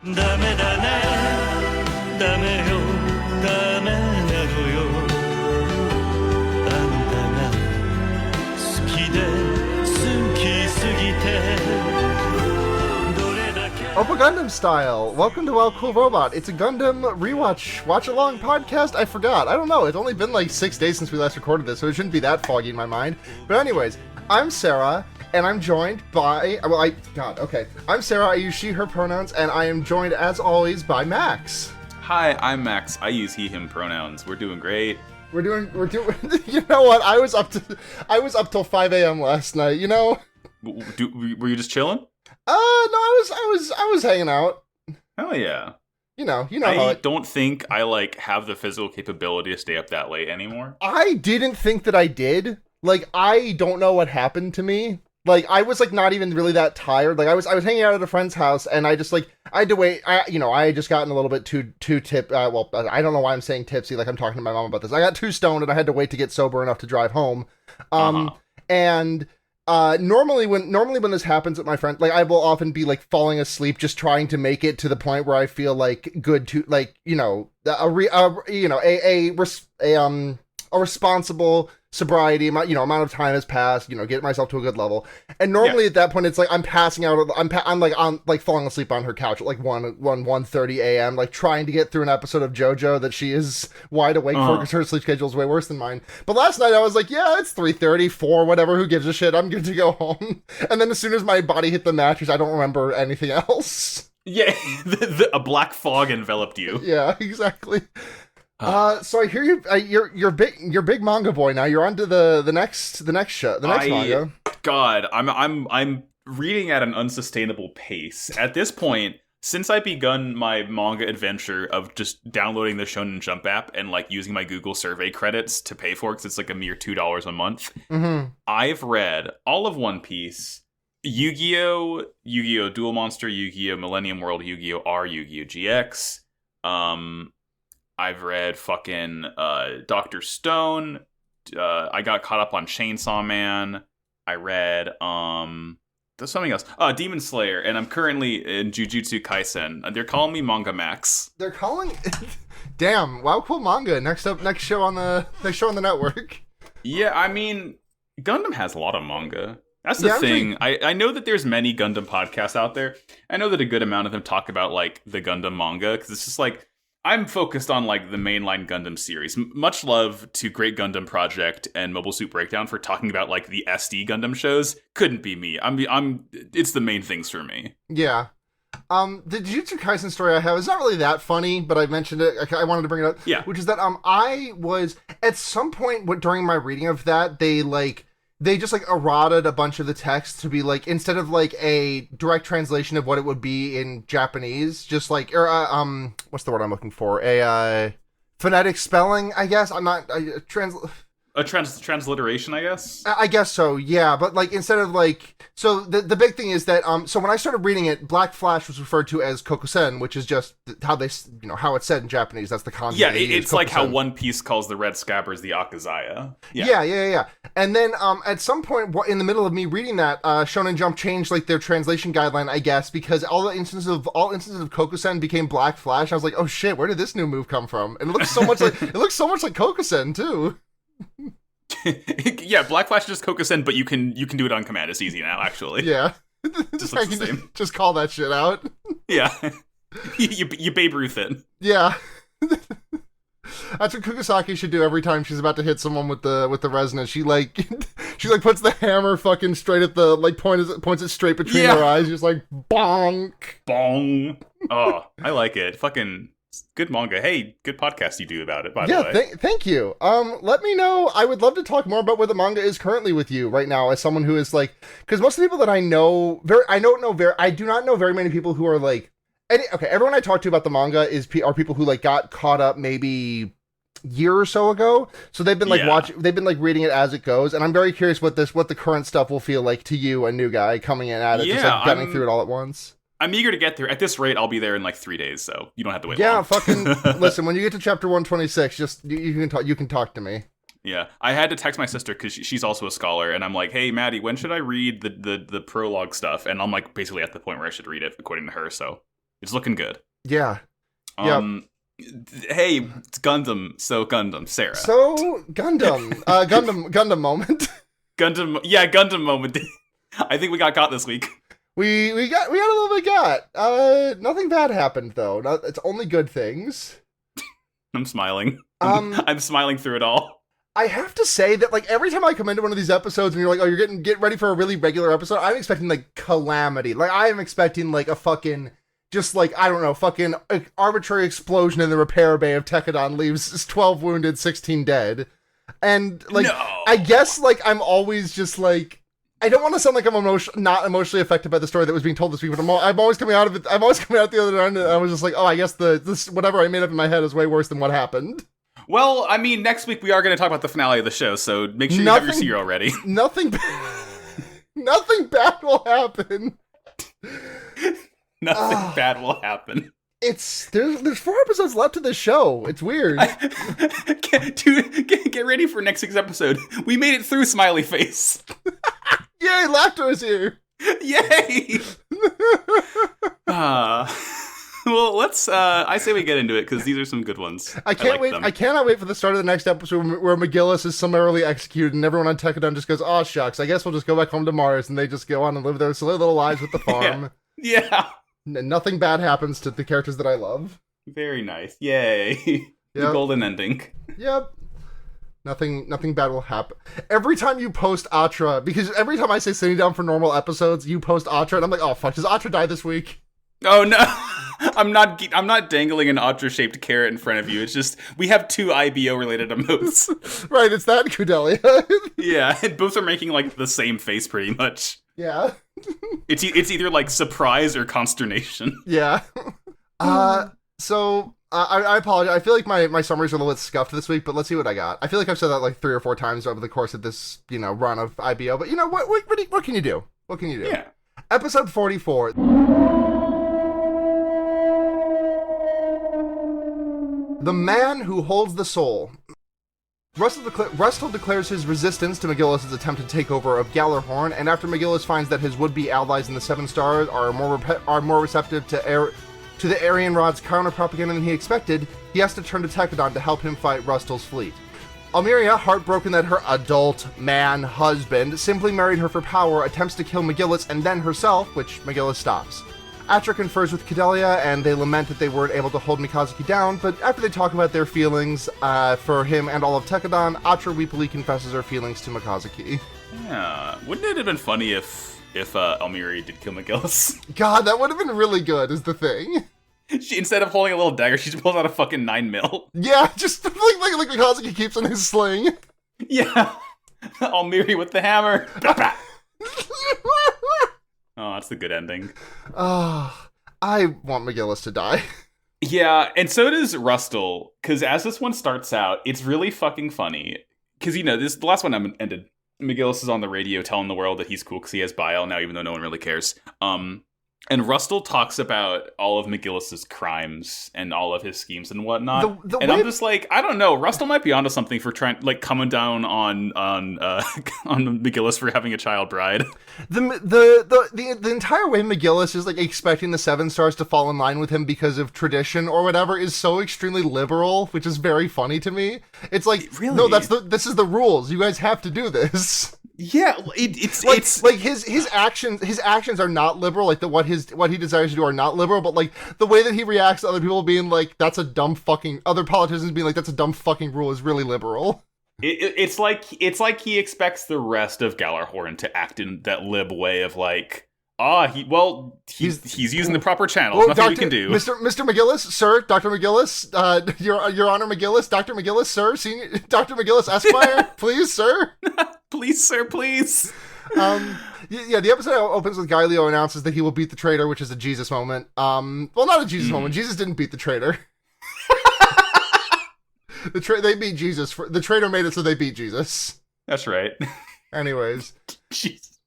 ダメだねダメよダメなのよあんたが好きで好きすぎてどれだけ Oppa Gundam style. Welcome to Wow Cool Robot. It's a Gundam rewatch, watch-along podcast. I forgot. I don't know. It's only been like 6 days since we last recorded this, so it shouldn't be that foggy in my mind. But anyways, I'm Sarah, and I'm joined by... I'm Sarah. I use she, her pronouns, and I am joined, as always, by Max. Hi, I'm Max. I use he, him pronouns. We're doing great. We're doing... You know what? I was up till 5 a.m. last night, you know? Were you just chilling? No, I was hanging out. Hell yeah. You know I don't think I, have the physical capability to stay up that late anymore. I didn't think that I did. I don't know what happened to me. I was, not even really that tired. I was hanging out at a friend's house, and I just, I had to wait. I had just gotten a little bit too I don't know why I'm saying tipsy, I'm talking to my mom about this. I got too stoned, and I had to wait to get sober enough to drive home. And... normally when this happens with my friend, I will often be falling asleep, just trying to make it to the point where I feel good to a responsible sobriety amount of time has passed, get myself to a good level. And normally at that point, it's I'm passing out. I'm falling asleep on her couch at 1:30 a.m. Trying to get through an episode of JoJo that she is wide awake for because her sleep schedule is way worse than mine. But last night I was yeah, it's 3:30, 4, whatever. Who gives a shit? I'm good to go home. And then as soon as my body hit the mattress, I don't remember anything else. Yeah, a black fog enveloped you. Yeah, exactly. So I hear you're big manga boy now. You're on to the next manga. God, I'm reading at an unsustainable pace. At this point, since I begun my manga adventure of just downloading the Shonen Jump app and using my Google survey credits to pay for it, because it's a mere $2 a month, I've read all of One Piece, Yu-Gi-Oh, Yu-Gi-Oh Duel Monster, Yu-Gi-Oh Millennium World, Yu-Gi-Oh R, Yu-Gi-Oh GX, I've read fucking Dr. Stone. I got caught up on Chainsaw Man. I read there's something else. Demon Slayer, and I'm currently in Jujutsu Kaisen. They're calling me Manga Max. They're calling damn, wow, cool manga. Next show on the network. Yeah, I mean, Gundam has a lot of manga. That's the thing. I know that there's many Gundam podcasts out there. I know that a good amount of them talk about the Gundam manga, because it's just I'm focused on the mainline Gundam series. Much love to Great Gundam Project and Mobile Suit Breakdown for talking about the SD Gundam shows. Couldn't be me. It's the main things for me. Yeah. The Jujutsu Kaisen story I have is not really that funny, but I mentioned it. I wanted to bring it up. Yeah. Which is that I was at some point during my reading of that, they just eroded a bunch of the text to be instead of a direct translation of what it would be in Japanese, just what's the word I'm looking for? A phonetic spelling, I guess. I'm not transliteration, I guess. I guess so, yeah. But instead of so the big thing is that so when I started reading it, Black Flash was referred to as Kokusen, which is just how they how it's said in Japanese. That's the concept. Yeah, it's how One Piece calls the Red Scabbards the Akazaya. Yeah. And then at some point in the middle of me reading that, Shonen Jump changed their translation guideline, I guess, because all instances of Kokusen became Black Flash. I was oh shit, where did this new move come from? And it looks so much like Kokusen too. Yeah, Black Flash is just Kokusen, but you can do it on command. It's easy now, actually. Yeah. Just looks the same. Just call that shit out. Yeah. you Babe Ruth it. Yeah. That's what Kugisaki should do every time she's about to hit someone with the resonance. She puts the hammer fucking straight at the points it straight between her eyes. Just bonk. Bong. Oh, I like it. Fucking good manga. Hey, good podcast you do about it, by the way. Yeah, thank you. Let me know. I would love to talk more about where the manga is currently with you right now, as someone who is because most of the people that I know, I do not know very many people who are everyone I talk to about the manga are people who got caught up maybe year or so ago, so they've been they've been reading it as it goes, and I'm very curious what the current stuff will feel like to you, a new guy coming in at it, just getting through it all at once. I'm eager to get there. At this rate, I'll be there in 3 days, so you don't have to wait. Yeah, long. Fucking listen. When you get to chapter 126, just you can talk to me. Yeah, I had to text my sister because she's also a scholar, and I'm hey, Maddie, when should I read the prologue stuff? And I'm basically at the point where I should read it according to her. So It's looking good. Yeah. Hey, it's Gundam. So Gundam, Sarah. So Gundam. Gundam moment. Gundam moment. I think we got caught this week. We got a little bit got. Nothing bad happened though. It's only good things. I'm smiling. I'm smiling through it all. I have to say that, like, every time I come into one of these episodes and you're like, oh, get ready for a really regular episode, I'm expecting, like, calamity. Like, I am expecting, like, a fucking, just, like, I don't know, fucking arbitrary explosion in the repair bay of Tekadon leaves 12 wounded, 16 dead. And, like, No. I guess, like, I'm always just, like, I don't want to sound like I'm not emotionally affected by the story that was being told this week, but I'm always coming out of it, I'm always coming out the other end, and I was just like, oh, I guess this whatever I made up in my head is way worse than what happened. Well, I mean, next week we are going to talk about the finale of the show, so make sure you have your cereal ready. Nothing bad will happen. Nothing bad will happen. There's 4 episodes left of this show. It's weird. Get ready for next week's episode. We made it through Smiley Face. Yay, Laughter is here. Yay! Well, let's. I say we get into it because these are some good ones. I can't wait. Them. I cannot wait for the start of the next episode where McGillis is summarily executed and everyone on Tekadon just goes, "Oh shucks, I guess we'll just go back home to Mars," and they just go on and live their silly little lives with the farm. Yeah. Nothing bad happens to the characters that I love. Very nice. Yay. The Yep. golden ending. Yep. Nothing bad will happen. Every time you post Atra, because every time I say sitting down for normal episodes, you post Atra, and I'm like, oh fuck, does Atra die this week? Oh no. I'm not dangling an Atra-shaped carrot in front of you. It's just we have 2 IBO-related emotes. Right, it's that Kudelia. Yeah, and both are making like the same face pretty much. Yeah. It's either like surprise or consternation. Yeah. So I apologize. I feel like my summaries are a little bit scuffed this week, but let's see what I got. I feel like I've said that like 3 or 4 times over the course of this, run of IBO. But what can you do? What can you do? Yeah. Episode 44. The Man Who Holds the Soul. Rustle declares his resistance to McGillis' attempt to take over of Gallarhorn, and after McGillis finds that his would-be allies in the Seven Stars are more receptive to the Aryan Rod's counter-propaganda than he expected, he has to turn to Tekadon to help him fight Rustle's fleet. Almeria, heartbroken that her adult man husband simply married her for power, attempts to kill McGillis and then herself, which McGillis stops. Atra confers with Kudelia, and they lament that they weren't able to hold Mikazuki down, but after they talk about their feelings for him and all of Tekadon, Atra weepily confesses her feelings to Mikazuki. Yeah. Wouldn't it have been funny if Almiri did kill McGillis? God, that would have been really good, is the thing. She, instead of holding a little dagger, she just pulls out a fucking 9mm. Yeah, just like Mikazuki keeps in his sling. Yeah. Almiri with the hammer. Oh, that's the good ending. I want McGillis to die. Yeah, and so does Rustle, because as this one starts out, it's really fucking funny. Because, the last one ended, McGillis is on the radio telling the world that he's cool because he has bile now, even though no one really cares. And Rustle talks about all of McGillis's crimes and all of his schemes and whatnot. I'm just like, I don't know. Rustle might be onto something for coming down on McGillis for having a child bride. The entire way McGillis is expecting the Seven Stars to fall in line with him because of tradition or whatever is so extremely liberal, which is very funny to me. It's like, really? No, this is the rules. You guys have to do this. Yeah, it's his actions are not liberal. What he desires to do are not liberal. But the way that he reacts to other people being like, that's a dumb fucking, other politicians being like, that's a dumb fucking rule is really liberal. It's like he expects the rest of Gallarhorn to act in that lib way of he's using the proper channels. Nothing we can do. Mr. McGillis, sir, Dr. McGillis, Your Honor McGillis, Dr. McGillis, sir, Senior Dr. McGillis, Esquire, please, sir. Please, sir, please. The episode opens with Gaelio announces that he will beat the traitor, which is a Jesus moment. Well, not a Jesus moment. Jesus didn't beat the traitor. They beat Jesus. The traitor made it so they beat Jesus. That's right. Anyways. Jeez.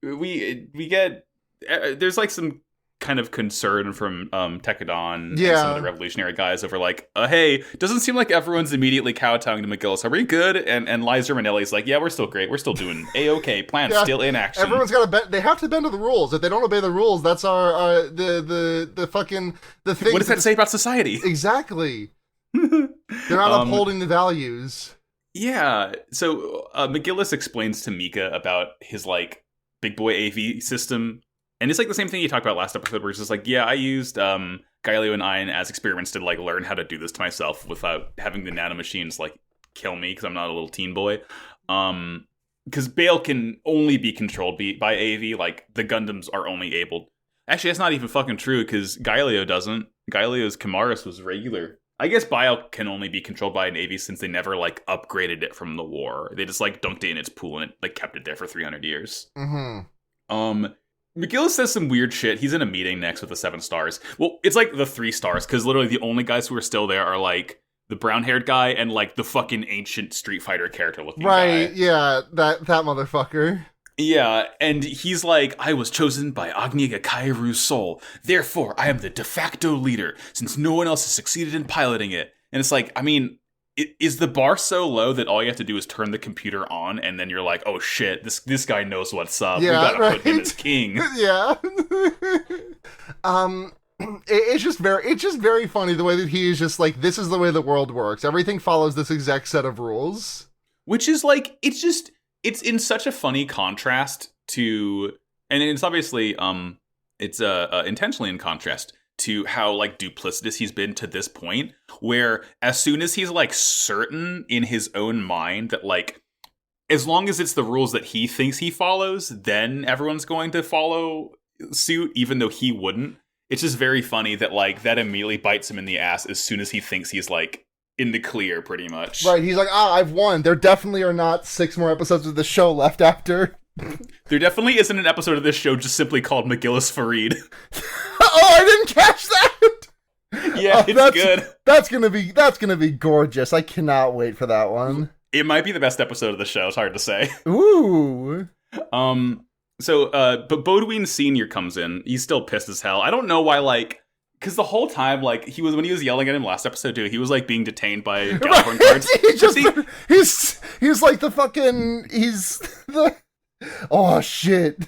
We get there's some kind of concern from Tekadon and Yeah. some of the revolutionary guys over like, hey, doesn't seem like everyone's immediately kowtowing to McGillis. Are we good? And Liza Minnelli's like, yeah, we're still great. We're still doing A-okay. Plan's still in action. Everyone's got to bend. They have to bend to the rules. If they don't obey the rules, that's the fucking the thing. What does that say about society? Exactly. They're not upholding the values. Yeah. So McGillis explains to Mika about his like big boy AV system. And it's like the same thing you talked about last episode, where it's just like, yeah, I used Galileo and Ion as experiments to like learn how to do this to myself without having the nanomachines like kill me because I'm not a little teen boy. Because Bale can only be controlled by AV, like the Gundams are only able. Actually, that's not even fucking true because Galileo doesn't. Galileo's Kamaris was regular. I guess Bile can only be controlled by an AV since they never like upgraded it from the war. They just like dunked it in its pool and it like kept it there for 300 years. Mm-hmm. McGillis says some weird shit. He's in a meeting next with the 7 stars. Well, it's like the 3 stars, because literally the only guys who are still there are like the brown-haired guy and like the fucking ancient Street Fighter character looking guy. Right, yeah, that motherfucker. Yeah, and he's like, I was chosen by Agni Kairu's soul. Therefore, I am the de facto leader, since no one else has succeeded in piloting it. And it's like, I mean, is the bar so low that all you have to do is turn the computer on and then you're like, oh shit, this guy knows what's up. Yeah, we gotta right? put him as king. Yeah. It's just very funny the way that he is just like, this is the way the world works. Everything follows this exact set of rules. Which is like, it's in such a funny contrast to, and it's obviously, it's intentionally in contrast to how like duplicitous he's been to this point, where as soon as he's like certain in his own mind that like, as long as it's the rules that he thinks he follows, then everyone's going to follow suit, even though he wouldn't. It's just very funny that like that immediately bites him in the ass as soon as he thinks he's like in the clear, pretty much. Right, he's like, I've won. There definitely are not 6 more episodes of the show left after. There definitely isn't an episode of this show just simply called McGillis Farid. Oh, I didn't catch that! Yeah, it's good. That's gonna be gorgeous. I cannot wait for that one. It might be the best episode of the show. It's hard to say. Ooh. But Bodwin Sr. comes in. He's still pissed as hell. I don't know why, like, because the whole time, like, when he was yelling at him last episode too, he was like being detained by Gallahorn guards. He's like the fucking, oh shit.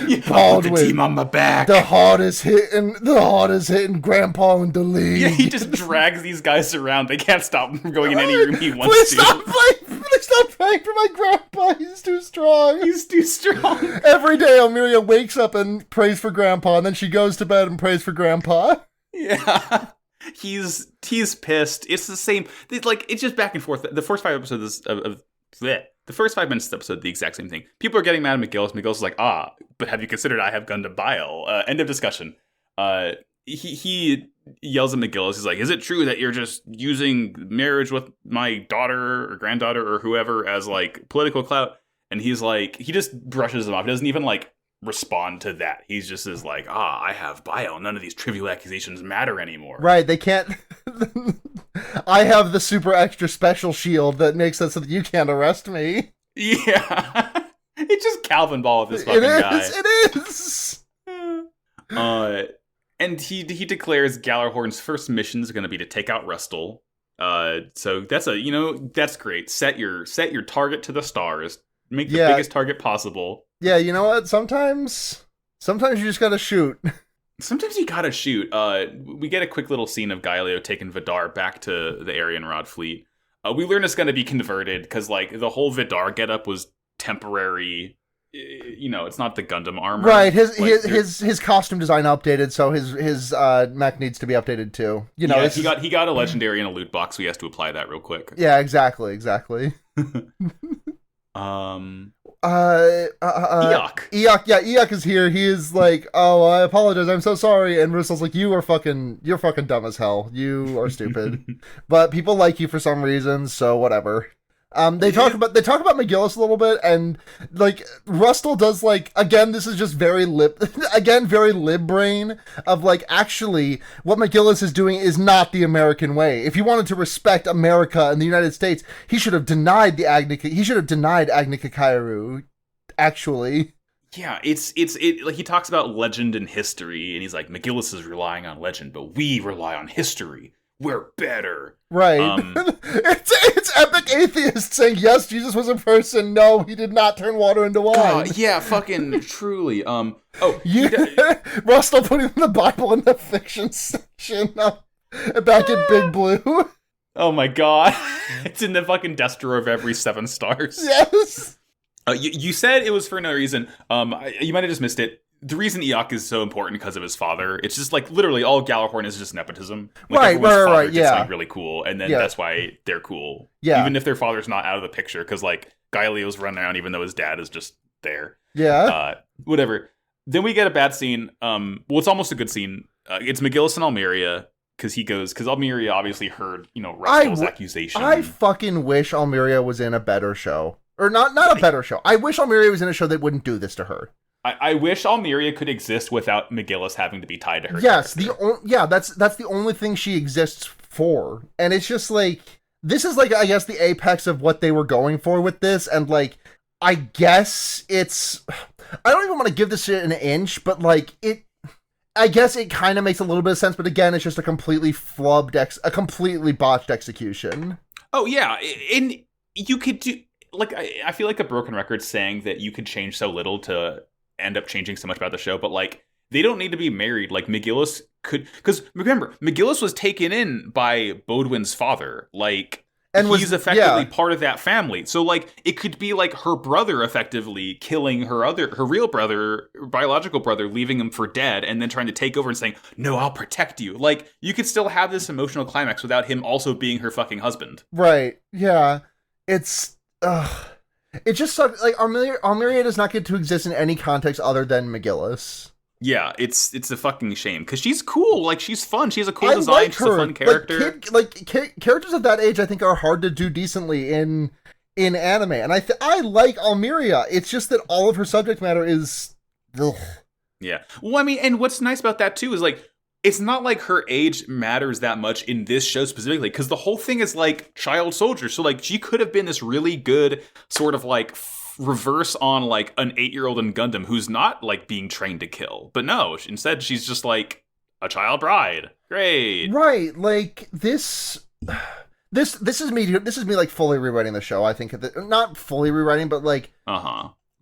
You put the team on my back. The hardest hitting grandpa in the league. Yeah, he just drags these guys around. They can't stop him from going in any room he wants Please to. Please stop praying for my grandpa. He's too strong. He's too strong. Every day, Almeria wakes up and prays for grandpa, and then she goes to bed and prays for grandpa. Yeah. He's pissed. It's the same. It's just back and forth. The first 5 episodes the first 5 minutes of the episode, the exact same thing. People are getting mad at McGillis. McGillis is like, but have you considered I have Gundam Bile? End of discussion. He yells at McGillis. He's like, is it true that you're just using marriage with my daughter or granddaughter or whoever as like political clout? And he's like, he just brushes him off. He doesn't even like respond to that. He's just is like, I have Bile. None of these trivial accusations matter anymore. Right, they can't. I have the super extra special shield that makes it so that you can't arrest me. Yeah. It's just Calvin Ball with this fucking guy. It is! And he declares Gallahorn's first mission is going to be to take out Rustle. So that's great. Set your target to the stars. Make the biggest target possible. Yeah, you know what? Sometimes you just gotta shoot. Sometimes you gotta shoot. We get a quick little scene of Galileo taking Vidar back to the Aryan Rod fleet. We learn it's gonna be converted because like the whole Vidar getup was temporary. It's not the Gundam armor. Right. His costume design updated, so his mech needs to be updated too. He got a legendary in a loot box. So he has to apply that real quick. Yeah, exactly. Eok. Yeah, Eok is here. He is like, I apologize, I'm so sorry. And Russell's like, you're fucking dumb as hell. You are stupid. But people like you for some reason, so whatever. They talk about McGillis a little bit, and like Rustle does like, again, this is just very lib brain of like, actually what McGillis is doing is not the American way. If he wanted to respect America and the United States, he should have denied Agni Kairu, actually. Yeah, it's like he talks about legend and history, and he's like, McGillis is relying on legend, but we rely on history. We're better. Right. It's epic atheists saying, yes, Jesus was a person. No, he did not turn water into wine. God, yeah, fucking truly. Russell putting the Bible in the fiction section back in Big Blue. Oh my god. It's in the fucking desk drawer of every 7 stars. Yes. You said it was for no reason. You might have just missed it. The reason Eok is so important because of his father. It's just like literally all Gjallarhorn is just nepotism. Like, right. Yeah, something really cool, and then that's why they're cool. Yeah, even if their father's not out of the picture, because like Gaelio's running around, even though his dad is just there. Yeah. Whatever. Then we get a bad scene. Well, it's almost a good scene. It's McGillis and Almeria. Because Almeria obviously heard, Rexel's accusation. I fucking wish Almeria was in a better show. Or not a better show. I wish Almeria was in a show that wouldn't do this to her. I wish Almeria could exist without McGillis having to be tied to her. Yes, that's the only thing she exists for. And it's just like, this is like, I guess, the apex of what they were going for with this. And like, I guess it's, I don't even want to give this shit an inch, but like, I guess it kind of makes a little bit of sense, but again, it's just a completely completely botched execution. Oh, yeah. And you could do, like, I feel like a broken record saying that you could change so little to end up changing so much about the show, but, like, they don't need to be married. Like, McGillis could, because remember, McGillis was taken in by Bodwin's father. Like, and he's effectively part of that family. So, like, it could be like her brother effectively killing her real brother, biological brother, leaving him for dead, and then trying to take over and saying, no, I'll protect you. Like, you could still have this emotional climax without him also being her fucking husband. Right. Yeah. It just sucks. Like, Almeria does not get to exist in any context other than McGillis. Yeah, it's a fucking shame because she's cool. Like, she's fun. She has a cool design. Like, she's a fun character. Characters of that age, I think, are hard to do decently in anime, and I like Almeria. It's just that all of her subject matter is. Ugh. Yeah. Well, I mean, and what's nice about that too is like, it's not like her age matters that much in this show specifically, because the whole thing is like child soldier. So like, she could have been this really good sort of like reverse on like an 8-year-old in Gundam who's not like being trained to kill, but no, instead she's just like a child bride. Great. Right. Like this is me like fully rewriting the show. I think not fully rewriting, but like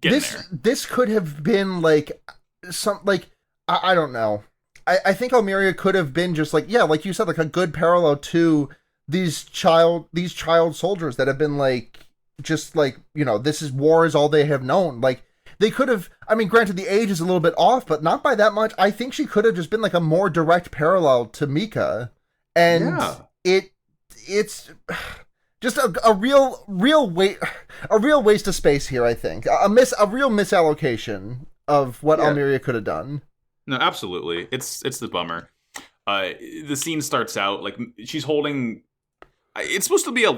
this could have been like some like I don't know. I think Almeria could have been just like, yeah, like you said, like a good parallel to these child soldiers that have been like, just like, this is war is all they have known. Like, they could have, I mean, granted the age is a little bit off, but not by that much. I think she could have just been like a more direct parallel to Mika. And it's just a real waste of space here, I think. A real misallocation of what Almeria could have done. No, absolutely. It's the bummer. The scene starts out like she's holding. It's supposed to be a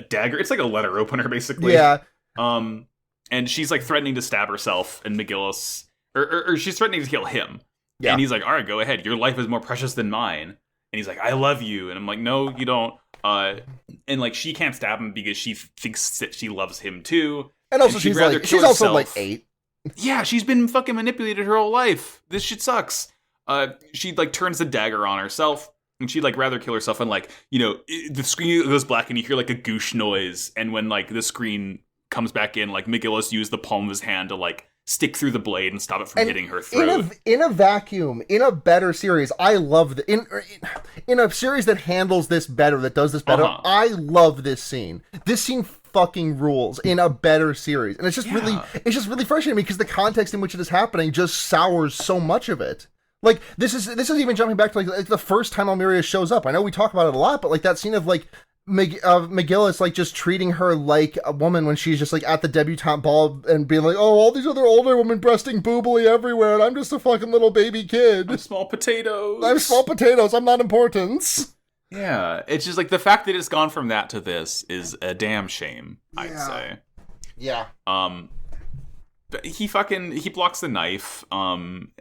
dagger. It's like a letter opener, basically. Yeah. And she's like threatening to stab herself, and McGillis, or she's threatening to kill him. Yeah. And he's like, "All right, go ahead. Your life is more precious than mine." And he's like, "I love you." And I'm like, "No, you don't." And like she can't stab him because she thinks that she loves him too. And also, she's also like 8. Yeah, she's been fucking manipulated her whole life. This shit sucks. She like turns the dagger on herself, and she'd like rather kill herself. And like, the screen goes black, and you hear like a goosh noise. And when like the screen comes back in, like McGillis used the palm of his hand to like stick through the blade and stop it from hitting her throat. In a vacuum, in a better series, I love in a series that handles this better, that does this better. I love this scene. This scene fucking rules in a better series, and it's just really frustrating because the context in which it is happening just sours so much of it. Like, this is even jumping back to like the first time Almeria shows up. I know we talk about it a lot, but like that scene of like McGillis like just treating her like a woman when she's just like at the debutante ball and being like, oh, all these other older women breasting boobily everywhere, and I'm just a fucking little baby kid. I'm small potatoes. I'm not important. Yeah, it's just like the fact that it's gone from that to this is a damn shame, I'd say. Yeah. But he blocks the knife.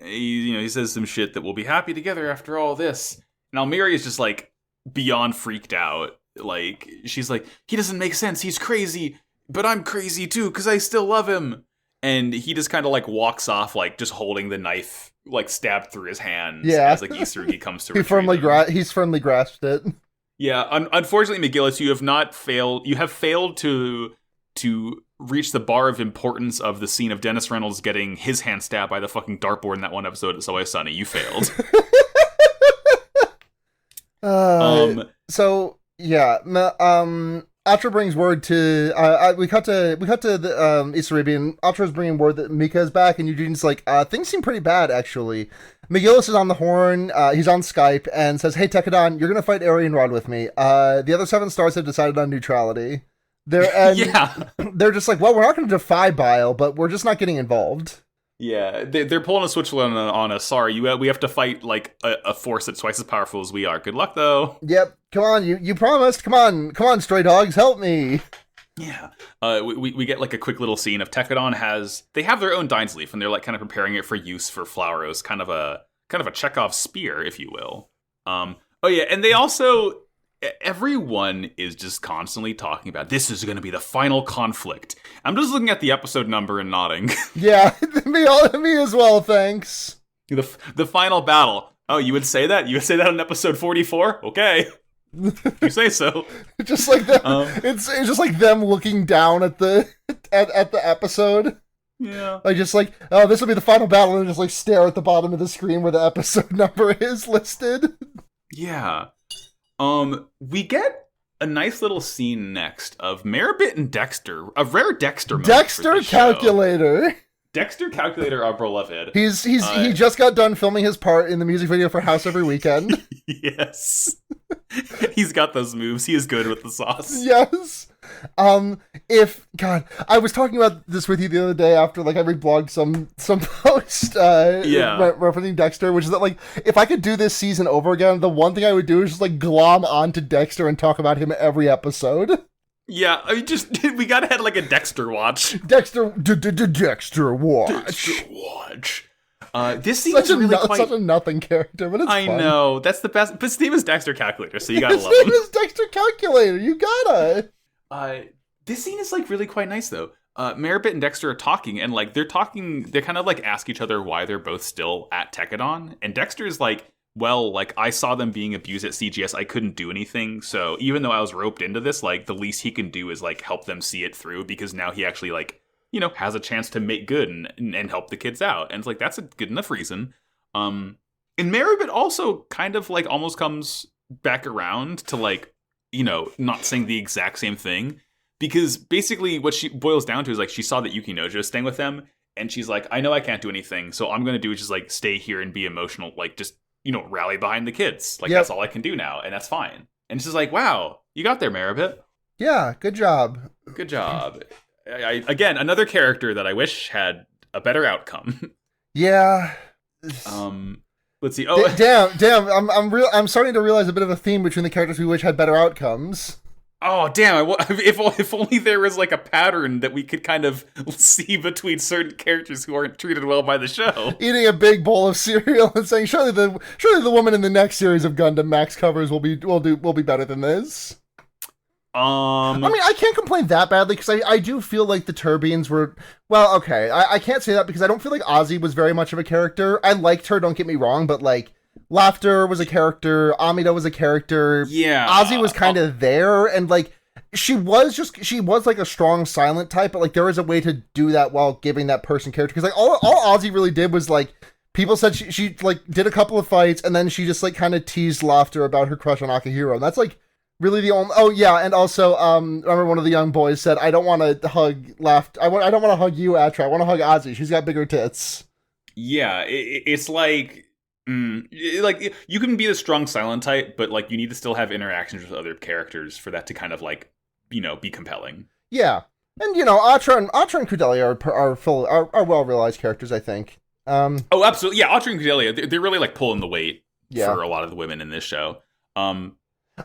He says some shit that we'll be happy together after all this. And Almeria is just like beyond freaked out. Like, she's like, he doesn't make sense. He's crazy, but I'm crazy too because I still love him. and he just kind of like walks off, like just holding the knife like stabbed through his hands as like Isurugi comes to he's firmly grasped it. Yeah, unfortunately, McGillis, you have failed to reach the bar of importance of the scene of Dennis Reynolds getting his hand stabbed by the fucking dartboard in that one episode of It's Always Sunny. You failed. So yeah, Atra brings word to we cut to the Isurugi, and Atra's bringing word that Mika is back, and Eugene's like, things seem pretty bad actually. McGillis is on the horn, he's on Skype, and says, hey Tekadon, you're gonna fight Arian Rod with me. The other 7 stars have decided on neutrality. They're just like, well, we're not gonna defy Bile, but we're just not getting involved. Yeah, they're pulling a switch on us. Sorry, we have to fight like a force that's twice as powerful as we are. Good luck, though. Yep, come on, you promised. Come on, stray dogs, help me. Yeah, we get like a quick little scene of Tekadon they have their own Dines Leaf, and they're like kind of preparing it for use for Flowros, kind of a Chekhov spear, if you will. Oh yeah, and they also. Everyone is just constantly talking about this is going to be the final conflict. I'm just looking at the episode number and nodding. Yeah, me as well, thanks. The final battle. Oh, you would say that? You would say that in episode 44? Okay. You say so. Just like them, it's just like them looking down at the at the episode. Yeah. Like just like, oh, this will be the final battle, and just like stare at the bottom of the screen where the episode number is listed. Yeah. We get a nice little scene next of Meribit and Dexter, a rare Dexter moment. Dexter Calculator. Dexter Calculator, our beloved. He just got done filming his part in the music video for House Every Weekend. Yes. He's got those moves. He is good with the sauce. Yes. I was talking about this with you the other day after like I reblogged some post referencing Dexter, which is that like if I could do this season over again, the one thing I would do is just like glom onto Dexter and talk about him every episode. Yeah, we gotta have like a Dexter watch. Dexter watch. Dexter watch. This scene is really such a nothing character, but it's fun. I know, that's the best. But his name is Dexter Calculator, so you gotta love him. His name is Dexter Calculator, you gotta. This scene is like really quite nice though. Meribit and Dexter are talking, and like they're kind of like ask each other why they're both still at Tekadon, and Dexter's like, well, like I saw them being abused at CGS, I couldn't do anything, so even though I was roped into this, like the least he can do is like help them see it through, because now he actually like, you know, has a chance to make good and help the kids out, and it's like that's a good enough reason. And Meribit also kind of like almost comes back around to like, you know, not saying the exact same thing, because basically what she boils down to is like she saw that Yuki Nojo is staying with them, and she's like, I know I can't do anything, so I'm gonna do is just like stay here and be emotional, like just, you know, rally behind the kids. Like, That's all I can do now, and that's fine. And she's like, wow, you got there, Meribit. Yeah, good job. Good job. Again, another character that I wish had a better outcome. Yeah. Let's see. Oh, damn! I'm starting to realize a bit of a theme between the characters we wish had better outcomes. Oh, damn. If only there was like a pattern that we could kind of see between certain characters who aren't treated well by the show. Eating a big bowl of cereal and saying, surely the woman in the next series of Gundam Max covers will be better than this. I mean, I can't complain that badly, because I do feel like the Turbines were... Well, okay, I can't say that because I don't feel like Ozzy was very much of a character. I liked her, don't get me wrong, but like, Laughter was a character, Amida was a character, yeah, Ozzy was kind of there, and like, she was like a strong silent type, but like, there was a way to do that while giving that person character, because like, all Ozzy really did was like, people said she like, did a couple of fights, and then she just like, kind of teased Laughter about her crush on Akihiro, and that's like, really the only... Oh, yeah, and also, remember one of the young boys said, I don't want to hug Laughter, I don't want to hug you, Atra, I want to hug Ozzy, she's got bigger tits. Yeah, it's like... like, you can be the strong silent type, but like, you need to still have interactions with other characters for that to kind of like, you know, be compelling. Yeah, and you know, Atra and Kudelia are well-realized characters, I think. Oh, absolutely, yeah, Atra and Kudelia, they're really like pulling the weight for a lot of the women in this show.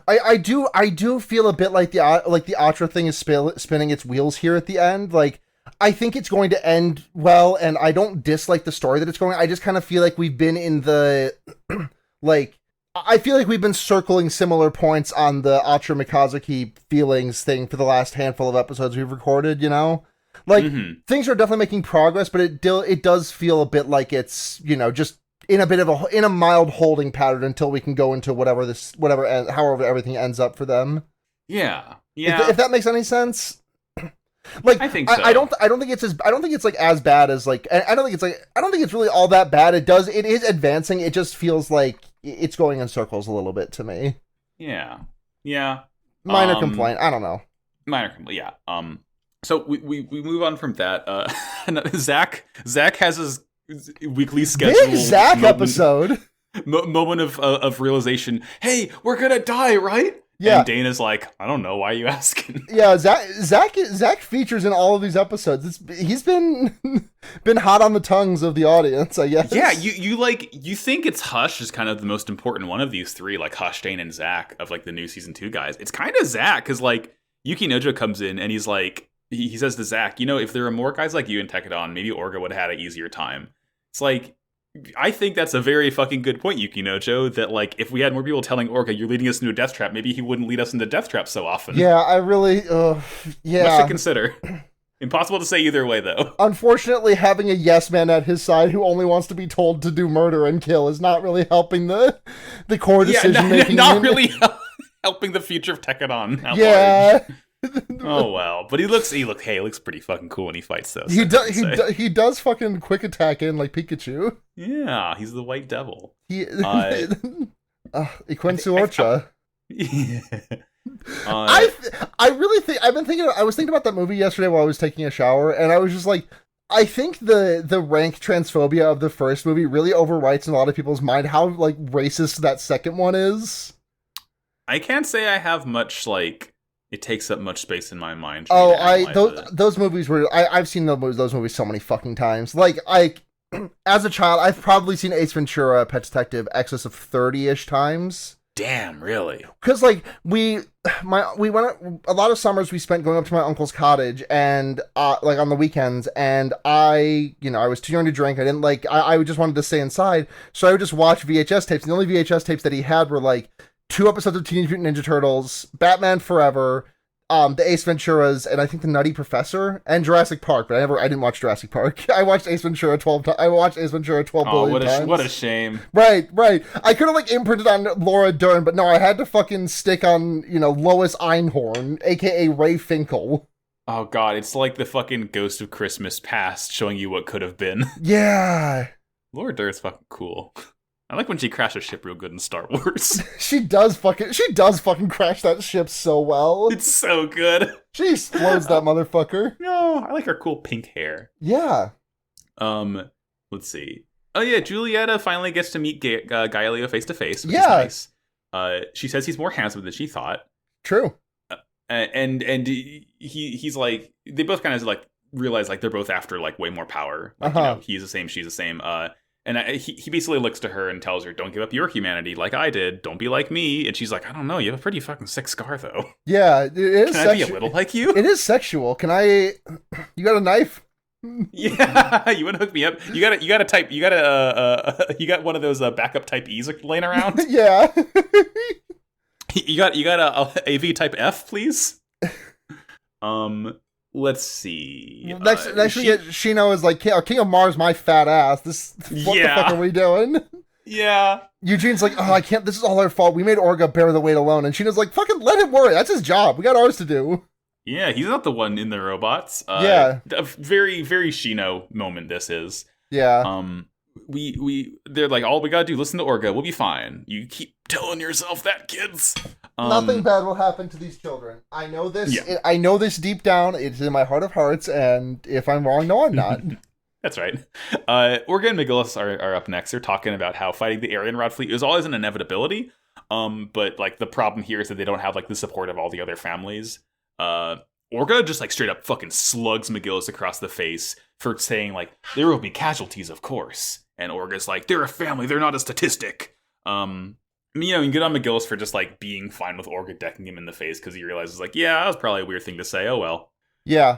I do feel a bit like the Atra thing is spinning its wheels here at the end. Like, I think it's going to end well, and I don't dislike the story that it's going. I just kind of feel like we've been in the like, I feel like we've been circling similar points on the Atra Mikazuki feelings thing for the last handful of episodes we've recorded, you know? Like, things are definitely making progress, but it does feel a bit like it's, just in a mild holding pattern until we can go into however everything ends up for them. Yeah. If that makes any sense. Like, I think so. I don't think it's like as bad as like, I don't think it's really all that bad. It is advancing. It just feels like it's going in circles a little bit to me. Yeah. Minor complaint. I don't know. Minor complaint. Yeah. So we move on from that. Zach has his weekly schedule. Big Zach episode. Moment of realization. Hey, we're gonna die, right? Yeah. And Dana's like, I don't know. Why are you asking? Yeah, Zach features in all of these episodes. He's been hot on the tongues of the audience, I guess. Yeah, you think it's Hush is kind of the most important one of these three, like Hush, Dane, and Zach of like the new season 2 guys. It's kind of Zach because like Yuki Nojo comes in and he's like, he says to Zach, if there were more guys like you in Tekadon, maybe Orga would have had an easier time. It's like, I think that's a very fucking good point, Yuki Nojo, that like if we had more people telling Orga you're leading us into a death trap, maybe he wouldn't lead us into death traps so often. Yeah, I really yeah. Much to consider. Impossible to say either way though. Unfortunately, having a yes man at his side who only wants to be told to do murder and kill is not really helping the core decision making. Not really helping the future of Tekadon. Yeah. Oh well, but he looks pretty fucking cool when he fights though. So he does fucking quick attack in like Pikachu. Yeah, he's the White Devil. Iquensu Orcha. I really think I was thinking about that movie yesterday while I was taking a shower, and I was just like, I think the rank transphobia of the first movie really overwrites in a lot of people's mind how like racist that second one is. I can't say I have much like. It takes up much space in my mind. Those movies were I've seen those movies so many fucking times. Like as a child, I've probably seen Ace Ventura: Pet Detective excess of 30-ish times. Damn, really? Because like we went a lot of summers we spent going up to my uncle's cottage and like on the weekends, and I was too young to drink. I didn't I just wanted to stay inside, so I would just watch VHS tapes. And the only VHS tapes that he had were like 2 episodes of Teenage Mutant Ninja Turtles, Batman Forever, the Ace Venturas, and I think the Nutty Professor, and Jurassic Park. But I didn't watch Jurassic Park. I watched Ace Ventura 12 times. I watched Ace Ventura 12 billion times. What a shame. Right. I could have like imprinted on Laura Dern, but no, I had to fucking stick on Lois Einhorn, aka Ray Finkel. Oh god, it's like the fucking Ghost of Christmas Past showing you what could have been. Yeah. Laura Dern's fucking cool. I like when she crashes ship real good in Star Wars. She does fucking crash that ship so well. It's so good. She explodes that motherfucker. No, I like her cool pink hair. Yeah. Let's see. Oh yeah, Julieta finally gets to meet Galileo face to face, which is nice. She says he's more handsome than she thought. True. And he's like, they both kind of like realize like they're both after like way more power. Like, he's the same, she's the same. And he basically looks to her and tells her, don't give up your humanity like I did. Don't be like me. And she's like, I don't know. You have a pretty fucking sick scar, though. Yeah, it is. Can I be a little like you? It is sexual. Can I... You got a knife? Yeah, you want to hook me up? You got one of those backup type E's laying around? Yeah. You got a AV type F, please? Let's see. Next we get Shino is like, King of Mars, my fat ass. What the fuck are we doing? Yeah. Eugene's like, oh, I can't. This is all our fault. We made Orga bear the weight alone. And Shino's like, fucking let him worry. That's his job. We got ours to do. Yeah, he's not the one in the robots. Yeah. A very, very Shino moment this is. Yeah. They're like, all we gotta do, listen to Orga. We'll be fine. You keep telling yourself that, kids. Nothing bad will happen to these children. I know this. Yeah. I know this deep down. It's in my heart of hearts, and if I'm wrong, no, I'm not. That's right. Orga and McGillis are up next. They're talking about how fighting the Aryan Rod fleet is always an inevitability. But like the problem here is that they don't have like the support of all the other families. Orga just like straight up fucking slugs McGillis across the face for saying like there will be casualties, of course. And Orga's like, they're a family, they're not a statistic. You can get on McGillis for just like being fine with Orga decking him in the face because he realizes like, yeah, that was probably a weird thing to say. Oh well. Yeah.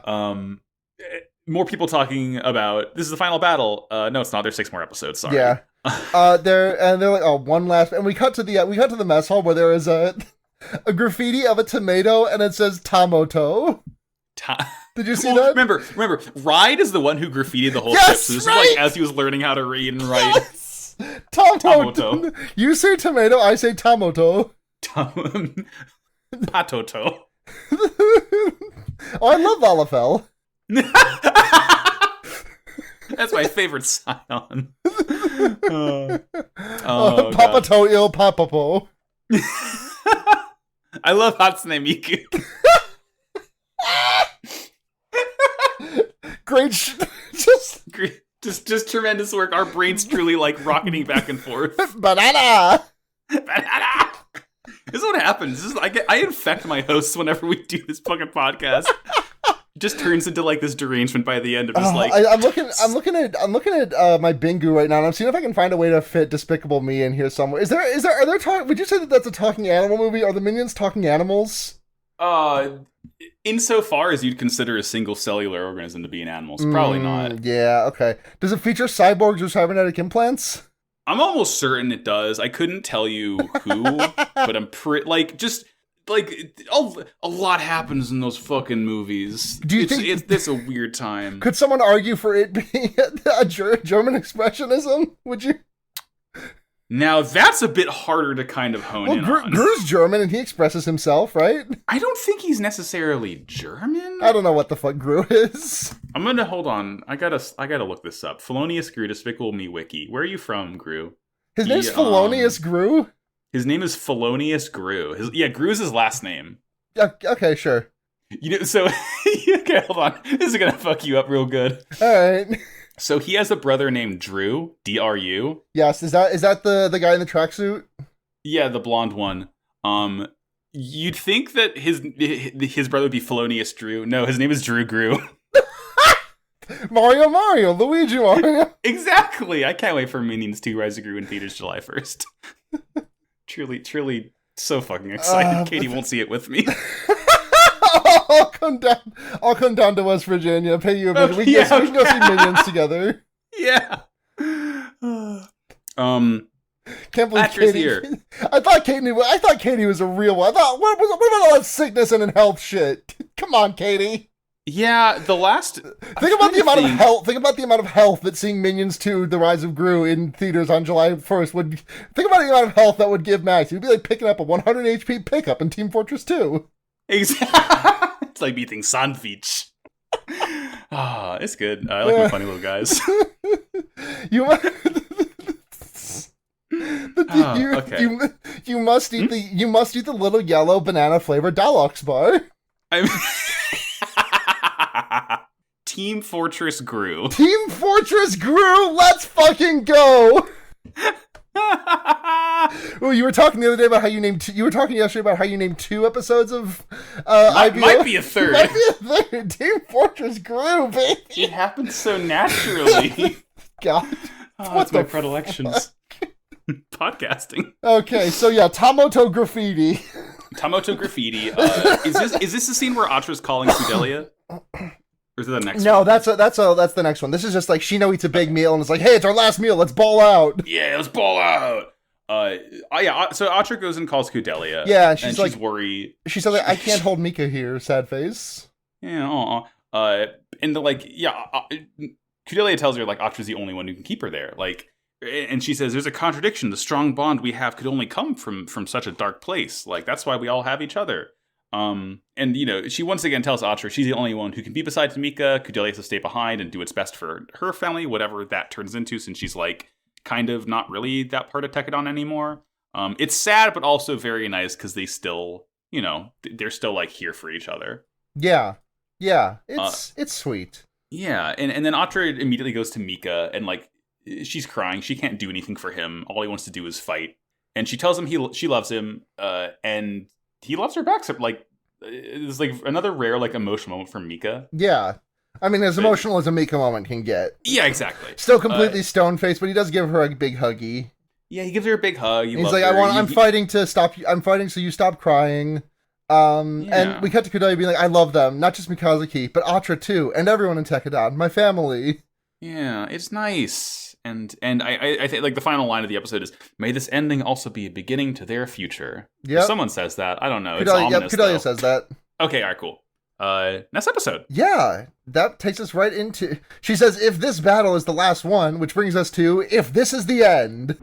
More people talking about this is the final battle. No, it's not. There's 6 more episodes. Sorry. Yeah. They're like, oh, one last, and we cut to the mess hall where there is a graffiti of a tomato and it says Tamoto. Did you see that? Remember, Ride is the one who graffitied the whole Yes, ship. So this right! is like as he was learning how to read and write. Yes! Tamoto. You say tomato, I say tamoto. Patoto. Oh, I love Lalafell. That's my favorite Scion. Papato il papapo. I love Hatsune Miku. Great just tremendous work. Our brains truly like rocketing back and forth. Banana! This is what happens. This is, I infect my hosts whenever we do this fucking podcast. It just turns into like this derangement by the end of just like I'm looking at my Bingu right now, and I'm seeing if I can find a way to fit Despicable Me in here somewhere. Would you say that that's a talking animal movie? Are the Minions talking animals? Insofar as you'd consider a single cellular organism to be an animal, so probably not. Yeah, okay. Does it feature cyborgs or cybernetic implants? I'm almost certain it does. I couldn't tell you who, but I'm a lot happens in those fucking movies. Do you think it's a weird time? Could someone argue for it being a German expressionism? Would you? Now that's a bit harder to kind of hone in on. Gru's German and he expresses himself, right? I don't think he's necessarily German. I don't know what the fuck Gru is. I'm gonna hold on. I gotta look this up. Felonious Gru, Despicable Me Wiki. Where are you from, Gru? His name's Felonious Gru? His name is Felonious Gru. Gru is his last name. Yeah, okay, sure. So okay, hold on. This is gonna fuck you up real good. Alright. So he has a brother named Drew, D-R-U. Yes, is that the guy in the tracksuit? Yeah, the blonde one. You'd think that his brother would be Felonious Drew. No, his name is Drew Gru. Mario, Luigi Mario. Exactly. I can't wait for Minions 2 Rise of Gru in theaters July 1st. Truly so fucking excited. Katie won't see it with me. I'll come down to West Virginia, pay you a visit. We can go see Minions together. Yeah. Can't believe Actress Katie. here. I thought Katie was a real one. I thought, what about all that sickness and health shit? Come on, Katie. Yeah, the last. Think about the amount of health. Think about the amount of health that seeing Minions 2: The Rise of Gru in theaters on July 1st would. Think about the amount of health that would give Max. It'd be like picking up a 100 HP pickup in Team Fortress 2. Exactly. It's like beating Sandwich. It's good. I like my funny little guys. You must eat the little yellow banana flavored Dalox bar. Team Fortress Gru. Team Fortress Gru. Let's fucking go. Oh, you were talking the other day about how you named. You were talking yesterday about how you named 2 episodes of. Might be a third. Might be a third. Team Fortress Gru, baby. It happens so naturally. God, what's my predilections? Podcasting. Okay, so yeah, Tamoto Graffiti. Tamoto Graffiti. Is this the scene where Atra's calling Kudelia? Or is it the next one? No, that's the next one. This is just like Shino eats a big meal and it's like, hey, it's our last meal, let's ball out. Yeah, let's ball out. So Atra goes and calls Kudelia. Yeah, and she's worried. She's like, I can't hold Mika here, sad face. Yeah, and Kudelia tells her like Atra's the only one who can keep her there. Like, and she says, there's a contradiction. The strong bond we have could only come from such a dark place. Like, that's why we all have each other. And, she once again tells Atra she's the only one who can be beside Tamika. Kudelia has to stay behind and do its best for her family, whatever that turns into, since she's, like, kind of not really that part of Tekadon anymore. It's sad, but also very nice, because they still, they're still, like, here for each other. Yeah. It's sweet. Yeah, and then Atra immediately goes to Mika, and, like, she's crying. She can't do anything for him. All he wants to do is fight. And she tells him she loves him, and he loves her back. So, like, it's like another rare, like, emotional moment from Mika. Yeah. I mean, as emotional as a Mika moment can get. Yeah, exactly. Still completely stone-faced, but he does give her a big huggy. Yeah, he gives her a big hug. He's like, I'm fighting so you stop crying. And we cut to Kudelia being like, I love them. Not just Mikazuki, but Atra too. And everyone in Tekadon. My family. Yeah, it's nice. And I think, like, the final line of the episode is, may this ending also be a beginning to their future. Yeah. Someone says that. I don't know. It's ominous, Kudelia says that. Okay, all right, cool. next episode. Yeah, that takes us right into... She says, if this battle is the last one, which brings us to, if this is the end.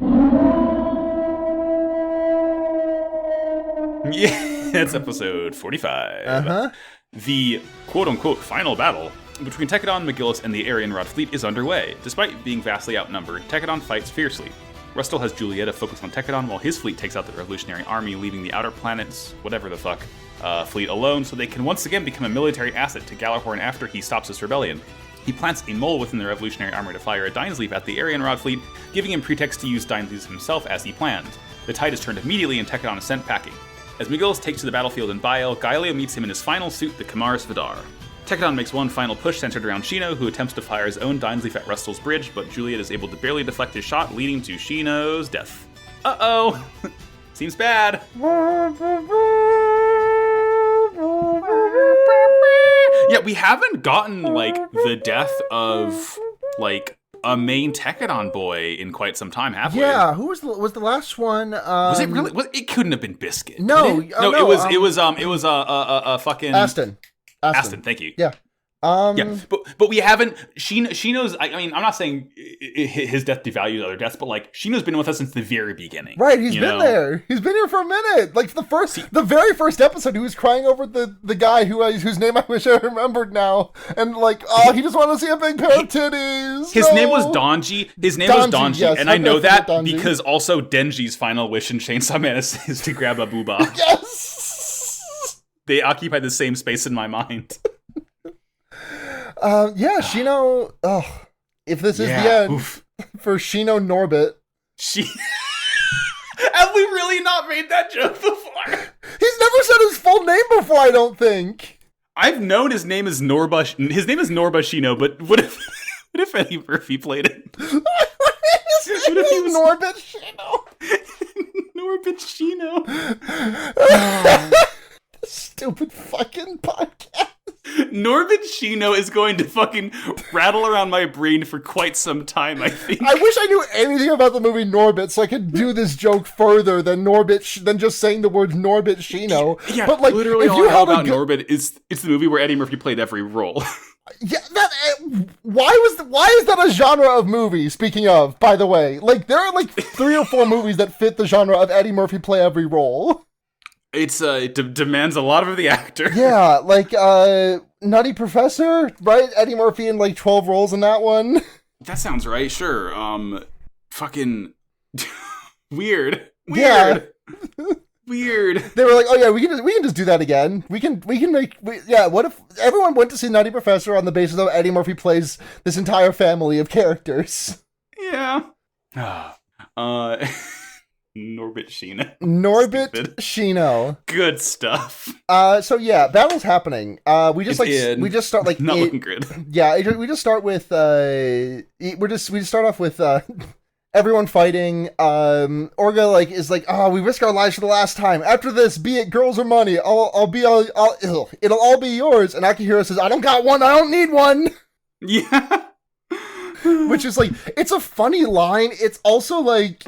Yeah, that's episode 45. Uh-huh. The quote-unquote final battle between Tekadon, McGillis, and the Arianrod fleet is underway. Despite being vastly outnumbered, Tekadon fights fiercely. Rustle has Julieta focus on Tekadon while his fleet takes out the Revolutionary Army, leaving the Outer Planets, whatever the fuck, fleet alone so they can once again become a military asset to Galahorn after he stops this rebellion. He plants a mole within the Revolutionary Army to fire a Dainsleif at the Arianrod fleet, giving him pretext to use Dainsleif himself as he planned. The tide is turned immediately and Tekadon is sent packing. As McGillis takes to the battlefield in Bael, Gaelio meets him in his final suit, the Kamaris Vidar. Tekadon makes one final push centered around Shino, who attempts to fire his own Dainsleif at Rustle's bridge, but Juliet is able to barely deflect his shot, leading to Shino's death. Uh-oh! Seems bad. Yeah, we haven't gotten, like, the death of, like, a main Tekadon boy in quite some time, have we? Yeah, who was the last one? Was it really? It couldn't have been Biscuit. No, no, it was fucking Aston. Thank you. Yeah. Yeah, but we haven't. Shino's. I mean, I'm not saying his death devalues other deaths, but like Shino's been with us since the very beginning. Right, he's been there. He's been here for a minute. Like the very first episode, he was crying over the guy whose name I wish I remembered now, and like, oh, he just wanted to see a big pair of titties. His name was Donji. His name was Donji, yes, and I know that because also Denji's final wish in Chainsaw Man is to grab a booba. Yes, they occupy the same space in my mind. Yeah, Shino. Oh, if this is the end for Shino Norbit. Have we really not made that joke before? He's never said his full name before, I don't think. I've known his name is Norba. His name is Norba Shino, but what if Eddie Murphy played it? What if he was Norbit Shino? Norbit Shino. Stupid fucking podcast. Norbit Shino is going to fucking rattle around my brain for quite some time, I think. I wish I knew anything about the movie Norbit so I could do this joke further than than just saying the words Norbit Shino. Yeah, but like, literally if all you I know about Norbit is it's the movie where Eddie Murphy played every role. Yeah, why is that a genre of movie, speaking of, by the way? Like, there are like 3 or 4 movies that fit the genre of Eddie Murphy play every role. It demands a lot of the actor. Yeah, like, Nutty Professor, right? Eddie Murphy in like 12 roles in that one. That sounds right, sure. Fucking weird. Yeah. Weird. They were like, oh yeah, we can just do that again. We can make what if everyone went to see Nutty Professor on the basis of Eddie Murphy plays this entire family of characters? Yeah. Norbit Shino. Norbit Shino. Good stuff. So yeah, battle's happening. We just start like not looking good. Yeah, we just start with we just start off with everyone fighting. Orga is like, oh, we risk our lives for the last time. After this, be it girls or money, it'll all be yours. And Akihiro says, I don't got one. I don't need one. Yeah. Which is like, it's a funny line. It's also like,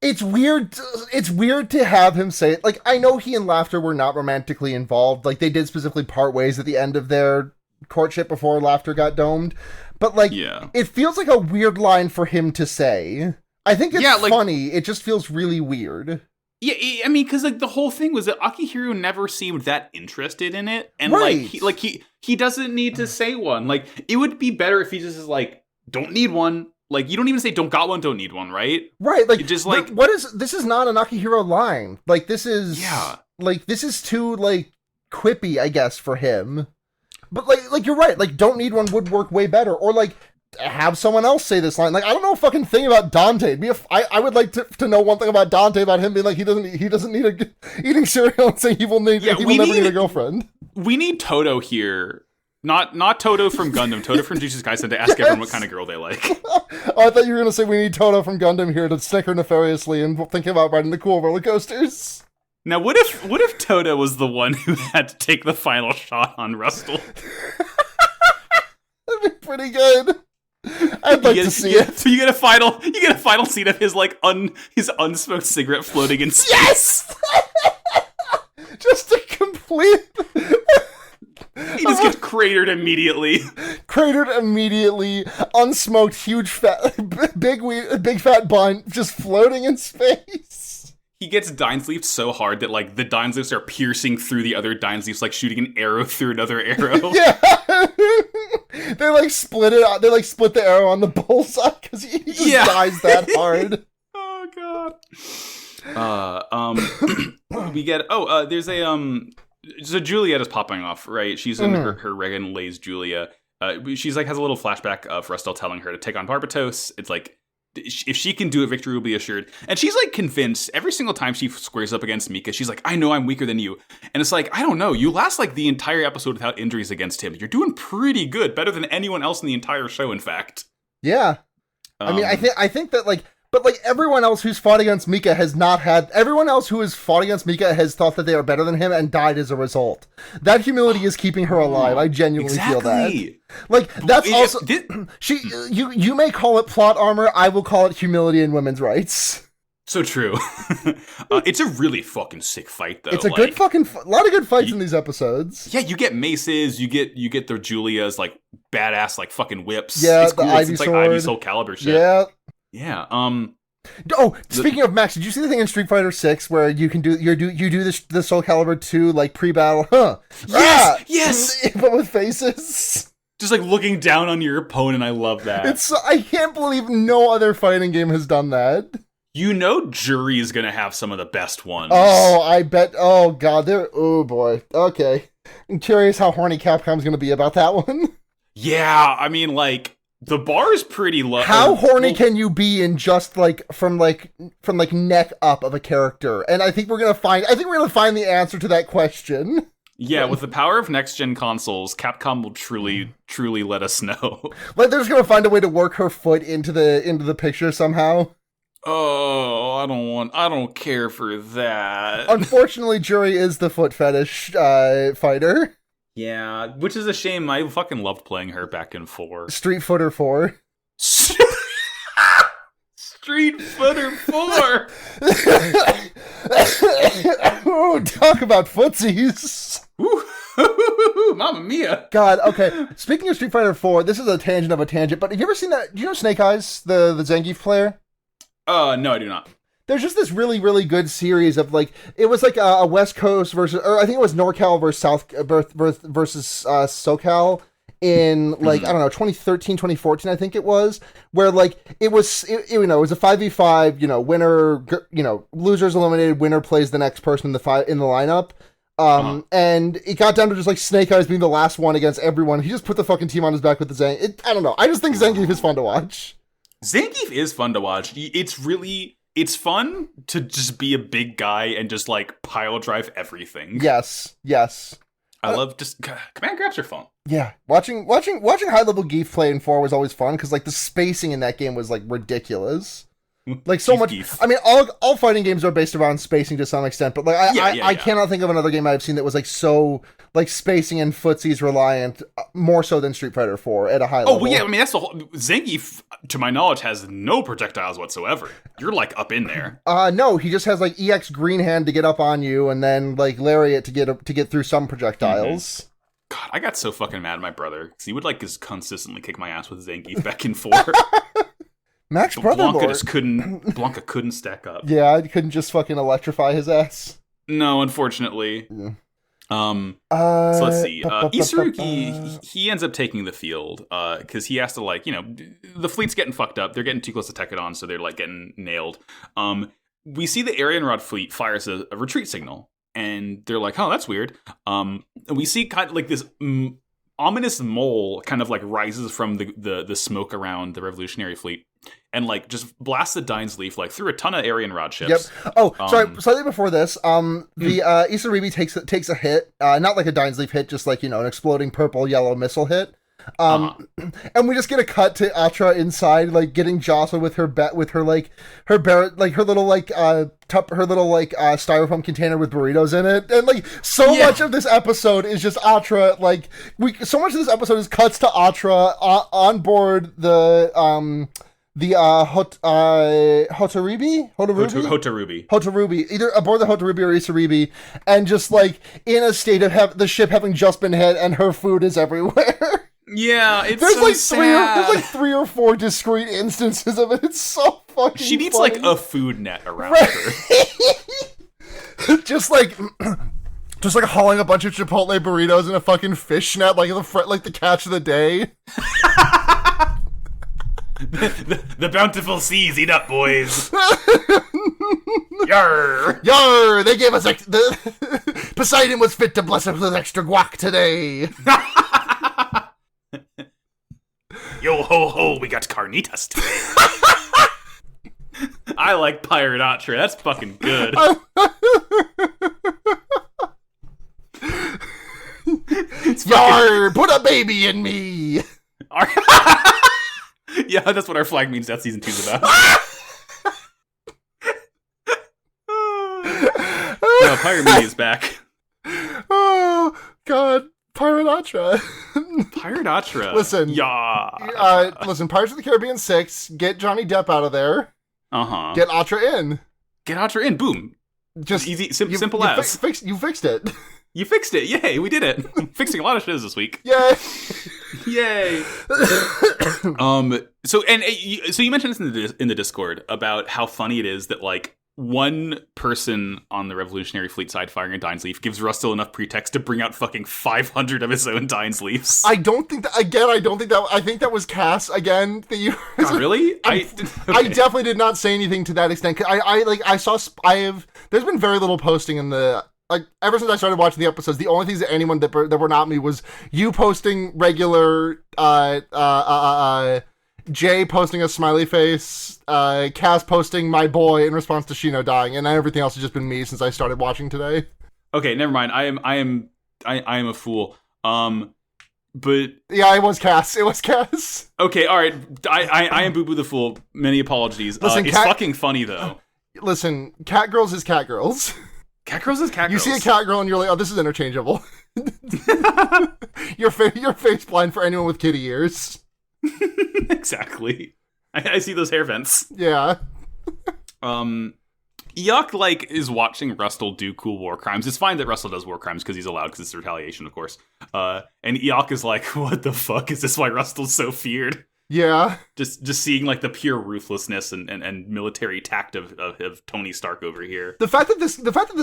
it's weird to have him say it. Like, I know he and Laughter were not romantically involved. Like, they did specifically part ways at the end of their courtship before Laughter got domed. But, like, It feels like a weird line for him to say. I think it's funny. It just feels really weird. Yeah, I mean, because, like, the whole thing was that Akihiro never seemed that interested in it. And, right. he doesn't need to say one. Like, it would be better if he just is like, don't need one. Like, you don't even say don't got one, don't need one, right? Right, like, just like, this is not an Akihiro line. Like, this is, this is too, like, quippy, I guess, for him. But, like, you're right, like, don't need one would work way better. Or, like, have someone else say this line. Like, I don't know a fucking thing about Dante. I would like to know one thing about Dante, about him being like, he doesn't need eating cereal and saying he will never need a girlfriend. We need Toto here. Not Toto from Gundam, Toto from Jujutsu Kaisen to ask everyone what kind of girl they like. Oh, I thought you were going to say we need Toto from Gundam here to snicker nefariously and think about riding the cool roller coasters. Now, what if Toto was the one who had to take the final shot on Rustle? That'd be pretty good. I'd like to see it. So you get a final scene of his like his unsmoked cigarette floating in space. Yes! Just a complete Cratered immediately. Unsmoked, huge fat, big fat bun just floating in space. He gets Dainsleifed so hard that, like, the Dainsleifs are piercing through the other Dainsleifs, like shooting an arrow through another arrow. Yeah. They, like, split it out. They, like, split the arrow on the bullseye because he just dies that hard. Oh, God. We get... there's a... So Juliet is popping off, right? She's in her Regan Lays Julia. She's, like, has a little flashback of Rustel telling her to take on Barbatos. It's like... If she can do it, victory will be assured. And she's, like, convinced every single time she squares up against Mika. She's like, I know I'm weaker than you. And it's like, I don't know. You last, like, the entire episode without injuries against him. You're doing pretty good. Better than anyone else in the entire show, in fact. Yeah. I mean, I think that, like... But, like, everyone else who's fought against Mika has not had... Everyone else who has fought against Mika has thought that they are better than him and died as a result. That humility is keeping her alive. I genuinely feel that. Like, that's also... You may call it plot armor. I will call it humility and women's rights. So true. It's a really fucking sick fight, though. It's a good fucking... A lot of good fights in these episodes. Yeah, you get maces. You get the Julia's, like, badass, like, fucking whips. Yeah, it's cool. the Ivy it's sword. Like Ivy Soul Calibur shit. Yeah. Yeah. Speaking of Max, did you see the thing in Street Fighter 6 where you can do the Soul Calibur 2 like pre-battle? Huh? Yes. But with faces. Just like looking down on your opponent. I love that. I can't believe no other fighting game has done that. You know, Jury is gonna have some of the best ones. Oh, I bet. Oh god, oh boy. Okay, I'm curious how horny Capcom's gonna be about that one. Yeah, I mean, like. The bar is pretty low. How horny can you be in just from neck up of a character? And I think we're gonna find the answer to that question. Yeah, with the power of next gen consoles, Capcom will truly let us know. Like they're just gonna find a way to work her foot into the picture somehow. Oh, I don't care for that. Unfortunately, Jury is the foot fetish fighter. Yeah, which is a shame. I fucking loved playing her back in 4. Street Footer 4. Street Footer 4! Oh, talk about footsies. Mamma mia. God, okay. Speaking of Street Fighter 4, this is a tangent of a tangent, but have you ever seen that? Do you know Snake Eyes, the Zangief player? No, I do not. There's just this really, really good series of, like, it was like a West Coast versus, or I think it was NorCal versus SoCal in, like, I don't know, 2013, 2014, I think it was, where, like, it was a 5v5, winner, losers eliminated, winner plays the next person in the lineup. And it got down to just, like, Snake Eyes being the last one against everyone. He just put the fucking team on his back with the Zangief. I don't know. I just think Zangief is fun to watch. Zangief is fun to watch. It's fun to just be a big guy and just, like, pile drive everything. Yes. I love just... Command grabs are fun. Yeah. Watching high-level Geef play in 4 was always fun, because, like, the spacing in that game was, like, ridiculous. Like, so much... Geef. I mean, all fighting games are based around spacing to some extent, but, like, I cannot think of another game I've seen that was, like, so... like spacing and footsies reliant more so than Street Fighter 4 at a high level. Oh, well, yeah, I mean, that's the whole... Zangief, to my knowledge, has no projectiles whatsoever. You're, like, up in there. No, he just has, like, EX Green Hand to get up on you, and then, like, Lariat to get through some projectiles. Mm-hmm. God, I got so fucking mad at my brother, because he would, like, just consistently kick my ass with Zangief back in 4. Max brother Blanca couldn't stack up. Yeah, I couldn't just fucking electrify his ass. No, unfortunately. Yeah. So let's see. Isurugi, he ends up taking the field because he has to, like, the fleet's getting fucked up. They're getting too close to Tekadon, so they're, like, getting nailed. We see the Arianrod fleet fires a retreat signal, and they're like, oh, that's weird. And we see kind of like this ominous mole kind of, like, rises from the smoke around the Revolutionary fleet. And, like, just blast the Dainsleif, like, through a ton of Arianrod ships. Yep. Oh, sorry. Slightly before this, the Isurugi takes a hit, not like a Dainsleif hit, just like, an exploding purple-yellow missile hit. And we just get a cut to Atra inside, like, getting jostled with her little styrofoam container with burritos in it, and, like, much of this episode is just Atra, like, so much of this episode is cuts to Atra on board the the Hotarubi, Hotarubi, either aboard the Hotarubi or Isaribi, and just like in a state of the ship having just been hit, and her food is everywhere. Yeah, it's there's so like sad. There's like 3 or 4 discrete instances of it. It's so fucking. She needs funny. like a food net around her. Just like hauling a bunch of Chipotle burritos in a fucking fish net, like the catch of the day. the bountiful seas eat up, boys. Yarr! Yarr! They gave us Poseidon was fit to bless us with extra guac today. Yo ho ho, we got carnitas today. I like Pirate Atra. That's fucking good. Yarr! Put a baby in me. Yeah, that's what our flag means. That season 2's about. No, Pirate Me is back. Oh God, Pirate Atra. Pirate Atra. Listen, listen. Pirates of the Caribbean 6. Get Johnny Depp out of there. Get Atra in. Get Atra in. Boom. Just easy, simple as. You fixed it. You fixed it. Yay, we did it. Fixing a lot of shows this week. Yay. Yay. So you mentioned this in the Discord about how funny it is that like one person on the Revolutionary Fleet side firing a Dines Leaf gives Rustle enough pretext to bring out fucking 500 of his own Dines Leafs. I think that was Cass again. God, really? I definitely did not say anything to that extent. There's been very little posting in the, like, ever since I started watching the episodes, the only things that anyone that were not me was you posting regular, Jay posting a smiley face, Cass posting my boy in response to Shino dying, and everything else has just been me since I started watching today. Okay, never mind. I am a fool. But yeah, it was Cass. Okay, all right. I am Boo Boo the Fool. Many apologies. Listen, it's fucking funny though. Listen, Catgirls is Catgirls. Catgirls is Catgirls. You see a Catgirl and you're like, oh, this is interchangeable. You're face blind for anyone with kitty ears. Exactly. I see those hair vents. Yeah. Yuck, like, is watching Rustle do cool war crimes. It's fine that Rustle does war crimes because he's allowed, because it's retaliation, of course. And Yuck is like, what the fuck? Is this why Rustle's so feared? Yeah. Just seeing, like, the pure ruthlessness and military tact of Tony Stark over here. The fact that this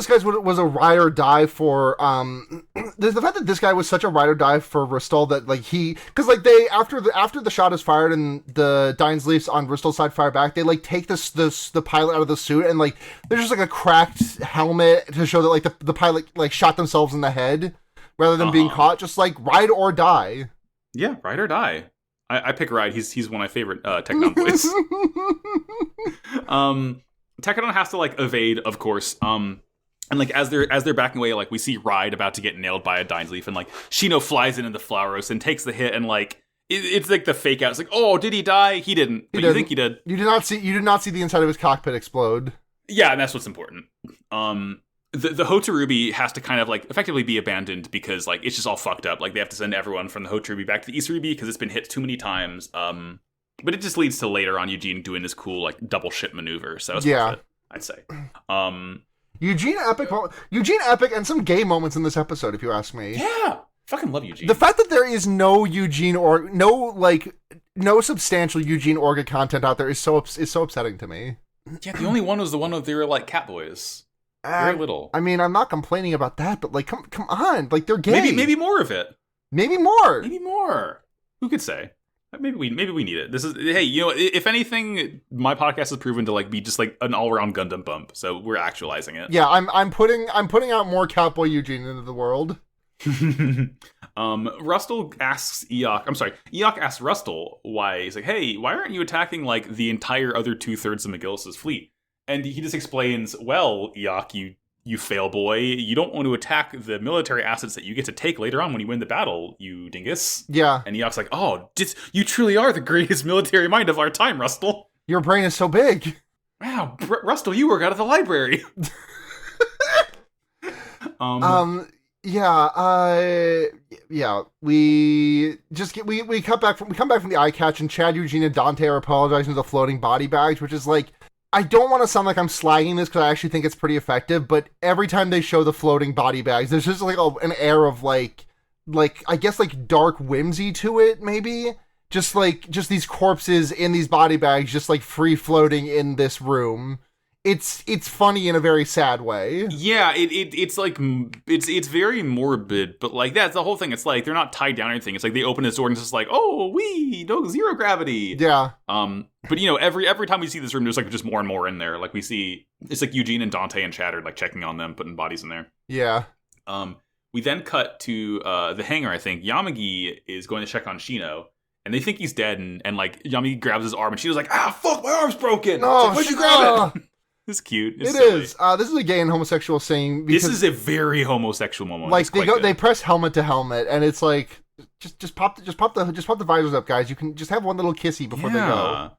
guy was a ride or die for, the fact that this guy was such a ride or die for Rustle that, like, because, like, they, after the shot is fired and the Dines Leafs on Rustle's side fire back, they, like, take the pilot out of the suit and, like, there's just, like, a cracked helmet to show that, like, the pilot, like, shot themselves in the head rather than being caught. Just, like, ride or die. Yeah, ride or die. I pick Ride. He's one of my favorite Technon boys. Technon has to, like, evade, of course. And, like, as they're backing away, like, we see Ride about to get nailed by a Dines Leaf, and, like, Shino flies into the Flowers and takes the hit, and, like, it's like the fake out. It's like, oh, did he die? He didn't. But you think he did. You did not see the inside of his cockpit explode. Yeah, and that's what's important. The Hotarubi has to kind of, like, effectively be abandoned because, like, it's just all fucked up. Like, they have to send everyone from the Hotarubi back to the Isaribi because it's been hit too many times. But it just leads to later on Eugene doing this cool, like, double ship maneuver. So it's worth it, I'd say. Eugene epic and some gay moments in this episode, if you ask me. Yeah, fucking love Eugene. The fact that there is no Eugene or no substantial Eugene Orga content out there is so upsetting to me. Yeah, the only one was the one where they were, like, Catboys. Very little. I mean, I'm not complaining about that, but, like, come on, like, they're gay. Maybe more of it. Maybe more. Who could say? Maybe we need it. This is, hey, you know, if anything, my podcast has proven to, like, be just, like, an all around Gundam bump. So we're actualizing it. Yeah, I'm putting out more Cowboy Eugene into the world. Rustle asks Eok. I'm sorry. Eok asks Rustle why. He's like, hey, why aren't you attacking, like, the entire other 2/3 of McGillis's fleet? And he just explains, well, Eok, you fail boy, you don't want to attack the military assets that you get to take later on when you win the battle, you dingus. Yeah. And Eok's like, oh, you truly are the greatest military mind of our time, Rustle. Your brain is so big. Wow, Rustle, you work out of the library. Yeah, we just get we come back from the eye catch, and Chad, Eugene, and Dante are apologizing to the floating body bags, which is like, I don't want to sound like I'm slagging this because I actually think it's pretty effective, but every time they show the floating body bags, there's just like an air of like I guess like dark whimsy to it, maybe. Just these corpses in these body bags, just like free floating in this room. It's funny in a very sad way. Yeah, it's like it's very morbid, but like that's the whole thing. It's like they're not tied down or anything. It's like they open this door and it's just like, oh, zero gravity. Yeah. But you know, every time we see this room, there's like just more and more in there. Like we see it's like Eugene and Dante and Chad are like checking on them, putting bodies in there. Yeah. We then cut to the hangar. I think Yamagi is going to check on Shino. And they think he's dead, and like Yamagi grabs his arm, and Shino's like, fuck, my arm's broken. No, like, why'd you grab it? It's cute. It's silly. This is a gay and homosexual scene. This is a very homosexual moment. Like they press helmet to helmet, and it's like just pop the visors up, guys. You can just have one little kissy before they go.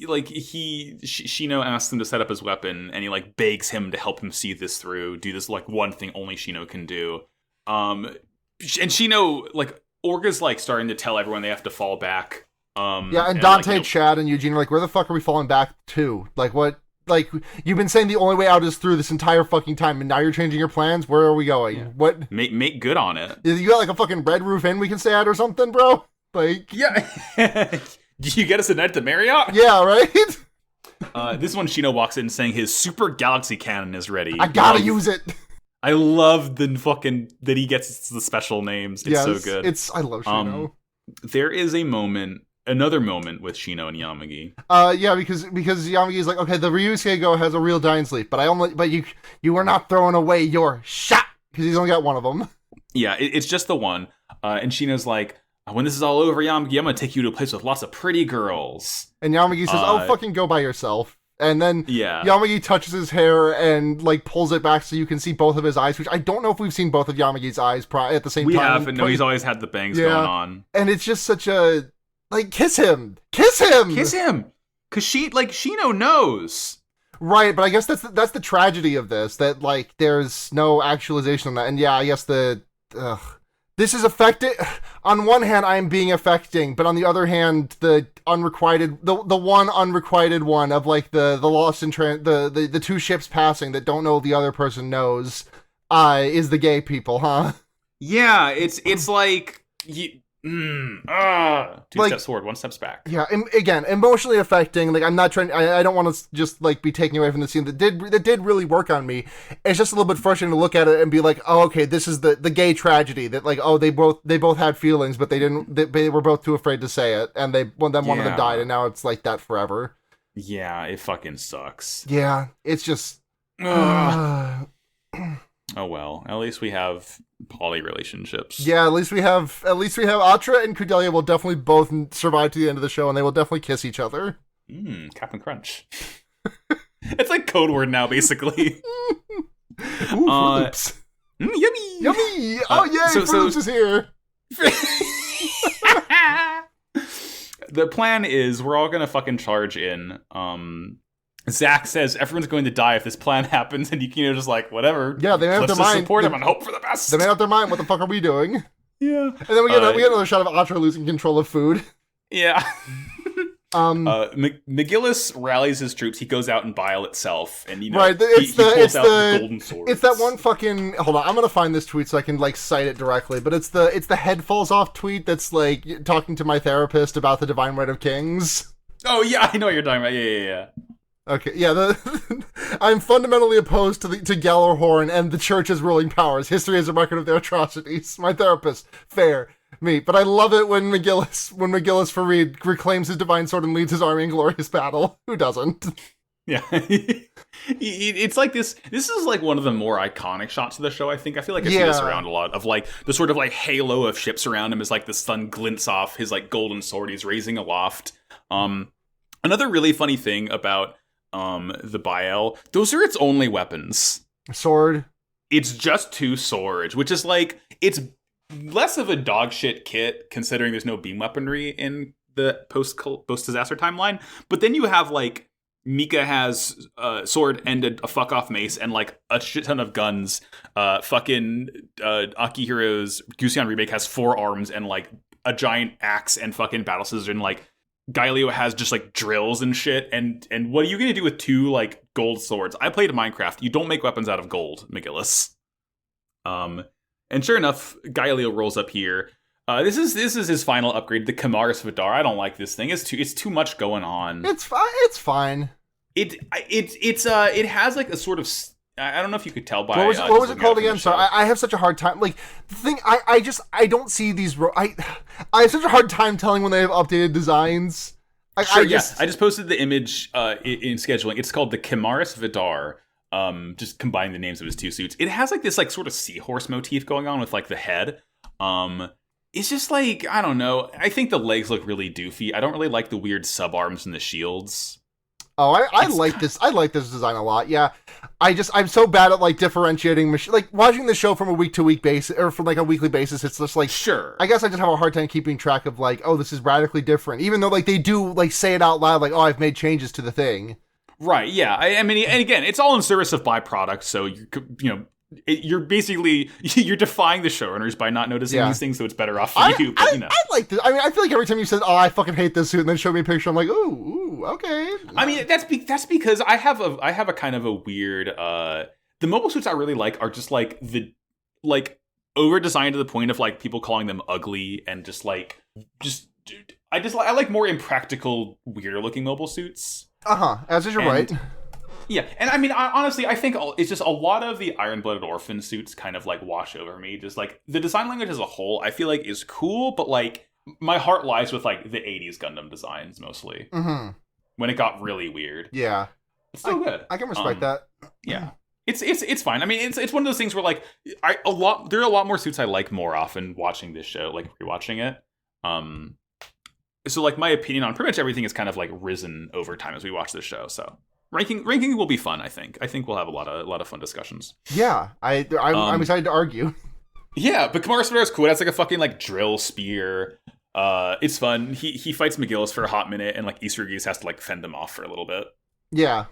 Like Shino asks him to set up his weapon, and he like begs him to help him see this through, do this like one thing only Shino can do. And Shino like Orga's like starting to tell everyone they have to fall back. And Dante, like, Chad, and Eugene are like, where the fuck are we falling back to? Like what? Like, you've been saying the only way out is through this entire fucking time, and now you're changing your plans? Where are we going? Yeah. What? Make good on it. You got like a fucking Red Roof Inn we can stay at or something, bro? Like... Yeah. Did you get us a night at the Marriott? Yeah, right? This one, Shino walks in saying his super galaxy cannon is ready. I gotta use it! I love the fucking... that he gets the special names. It's so good. I love Shino. There is another moment with Shino and Yamagi. Because Yamagi is like, okay, the Ryusuke Go has a real dying sleep, but you are not throwing away your shot because he's only got one of them. Yeah, it's just the one. And Shino's like, when this is all over, Yamagi, I'm gonna take you to a place with lots of pretty girls. And Yamagi says, "Oh, fucking go by yourself." And then Yamagi touches his hair and like pulls it back so you can see both of his eyes, which I don't know if we've seen both of Yamagi's eyes at the same time. We haven't. No, he's always had the bangs going on. And it's just such a... Like, kiss him! Kiss him! Because Shino knows. Right, but I guess that's the tragedy of this, that, like, there's no actualization on that. And yeah, I guess this is affected... On one hand, I am being affecting, but on the other hand, the unrequited... The one unrequited one of, like, the lost in... the two ships passing that don't know the other person knows, is the gay people, huh? Yeah, it's like... Two steps forward, one steps back. Yeah, again, emotionally affecting. Like, I'm not trying. I don't want to just like be taking away from the scene that did really work on me. It's just a little bit frustrating to look at it and be like, oh, okay, this is the gay tragedy that like, oh, they both had feelings, but they didn't. They were both too afraid to say it, and one of them died, and now it's like that forever. Yeah, it fucking sucks. Yeah, it's just. Oh well, at least we have poly relationships. Yeah, at least we have Atra and Cordelia will definitely both survive to the end of the show, and they will definitely kiss each other. Captain Crunch. It's like code word now, basically. Ooh, Loops. Yummy! Yummy! Oh yay, Loops is here! The plan is we're all gonna fucking charge in. Zach says everyone's going to die if this plan happens, and Yukino just like, whatever. Yeah, they made up their mind. Support him and hope for the best. They made up their mind. What the fuck are we doing? Yeah. And then we get another shot of Atra losing control of food. Yeah. McGillis rallies his troops. He goes out and Bile itself, and he pulls out the golden swords. It's that one fucking... Hold on, I'm gonna find this tweet so I can like cite it directly. But it's the head falls off tweet that's like talking to my therapist about the Divine Right of Kings. Oh yeah, I know what you're talking about. Yeah. Okay, yeah, I'm fundamentally opposed to Gjallarhorn and the Church's ruling powers. History is a record of their atrocities. My therapist, fair, me. But I love it when McGillis Farid reclaims his divine sword and leads his army in glorious battle. Who doesn't? Yeah. It's like this is like one of the more iconic shots of the show, I think. I feel like I see this around a lot, of like the sort of like halo of ships around him as like the sun glints off his like golden sword he's raising aloft. Another really funny thing about the Biel, those are its only weapons. Sword. It's just two swords, which is like, it's less of a dog shit kit considering there's no beam weaponry in the post-disaster timeline. But then you have like Mika has a sword and a fuck off mace and like a shit ton of guns. Fucking Akihiro's Gusion remake has 4 arms and like a giant axe and fucking battle scissors, and like Gaelio has just like drills and shit. And what are you gonna do with 2 like gold swords? I played Minecraft. You don't make weapons out of gold, McGillis. And sure enough, Gaelio rolls up here. This is his final upgrade, the Kamaris Vidar. I don't like this thing. It's too much going on. It's fine. It's fine. It has like a sort of, I don't know if you could tell by what was it called again? Sorry, I have such a hard time. Like the thing, I don't see these. I have such a hard time telling when they have updated designs. I just posted the image in scheduling. It's called the Kamaris Vidar. Just combining the names of his 2 suits. It has like this like sort of seahorse motif going on with like the head. It's just like, I don't know. I think the legs look really doofy. I don't really like the weird subarms and the shields. Oh, I like this. I like this design a lot. Yeah, I'm so bad at like differentiating like watching the show from a week to week basis or from like a weekly basis. It's just like, sure. I guess I just have a hard time keeping track of like, oh, this is radically different, even though like they do like say it out loud, like, oh, I've made changes to the thing. Right. Yeah. I mean, and again, it's all in service of byproduct. So you're basically you're defying the showrunners by not noticing these things, so it's better off for you. But I like this. I mean, I feel like every time you said, "Oh, I fucking hate this suit," and then show me a picture, I'm like, "Ooh, okay." I mean, that's because I have a kind of a weird. The mobile suits I really like are just like the over designed to the point of like people calling them ugly and I like more impractical, weirder looking mobile suits. As is, you're right. Yeah, and I mean, honestly, I think it's just a lot of the Iron-Blooded Orphan suits kind of like wash over me. Just like the design language as a whole, I feel like is cool, but like my heart lies with like the 80s Gundam designs mostly. Mm-hmm. When it got really weird. Yeah, it's still good. I can respect that. Yeah, it's fine. I mean, it's one of those things where like there are a lot more suits I like more often watching this show, like rewatching it. So like my opinion on pretty much everything is kind of like risen over time as we watch this show. So ranking will be fun. I think we'll have a lot of fun discussions. Yeah, I'm excited to argue. Yeah, but Kamaris Vidar is cool. That's like a fucking like drill spear. It's fun. He fights McGillis for a hot minute, and like Isurugi has to like fend him off for a little bit. Yeah.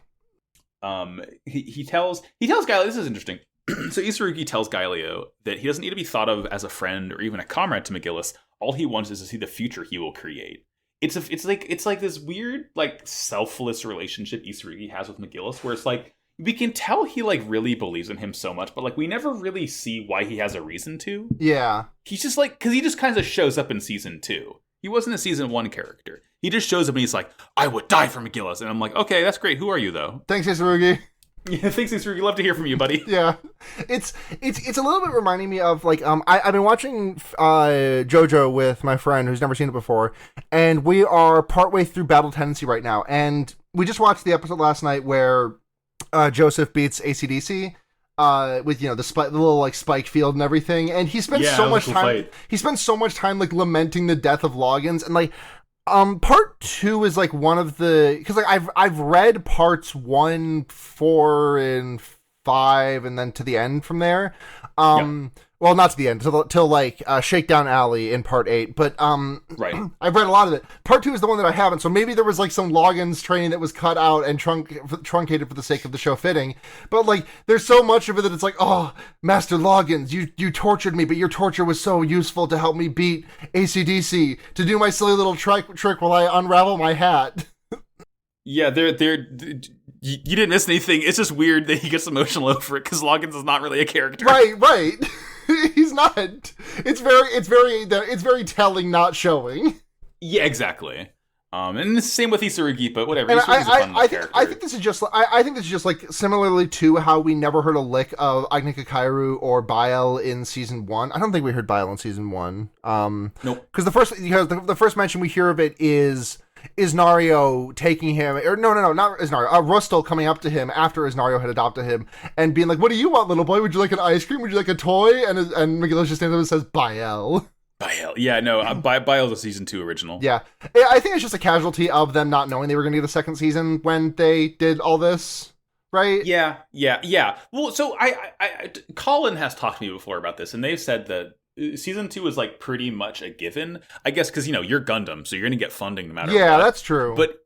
He tells Gaelio, this is interesting. So Isurugi tells Gaelio that he doesn't need to be thought of as a friend or even a comrade to McGillis. All he wants is to see the future he will create. It's like this weird like selfless relationship Isurugi has with McGillis, where it's like we can tell he like really believes in him so much, but like we never really see why he has a reason to. Yeah, he's just like, because he just kind of shows up in season 2. He wasn't a season 1 character. He just shows up and he's like, I would die for McGillis, and I'm like, okay, that's great. Who are you though? Thanks, Isurugi. Yeah, thanks, Isurugi. Love to hear from you, buddy. Yeah, it's a little bit reminding me of like I've been watching JoJo with my friend who's never seen it before, and we are partway through Battle Tendency right now, and we just watched the episode last night where Joseph beats AC/DC with the little like spike field and everything, and he spends so much time. Fight. He spends so much time like lamenting the death of Loggins, and like. Part 2 is like one of the, because like I've read parts 1, 4, and 5, and then to the end from there. Well, not to the end, till like Shakedown Alley in part 8, but right. I've read a lot of it. Part 2 is the one that I haven't, so maybe there was like some Loggins training that was cut out and truncated for the sake of the show fitting. But like, there's so much of it that it's like, oh, Master Loggins, you tortured me, but your torture was so useful to help me beat AC/DC, to do my silly little trick while I unravel my hat. Yeah, you didn't miss anything. It's just weird that he gets emotional over it because Loggins is not really a character. Right. He's not. It's very telling, not showing. Yeah, exactly. And it's the same with Isurugi, but whatever. Isurugi's a fun character. I think this is just. I think this is just like similarly to how we never heard a lick of Agnika Kairu or Bael in season 1. I don't think we heard Bael in season 1. Nope. Because the first mention we hear of it is Isnario taking him, or no, not Isnario, Rustal coming up to him after Isnario had adopted him and being like, what do you want, little boy? Would you like an ice cream? Would you like a toy? And McGillis just stands up and says, Bael. Yeah, no, Bael's a season 2 original. Yeah. I think it's just a casualty of them not knowing they were going to get a second season when they did all this, right? Yeah. Well, so Colin has talked to me before about this, and they've said that season 2 is like pretty much a given, I guess, because you're Gundam, so you're gonna get funding no matter what. Yeah, that's true. But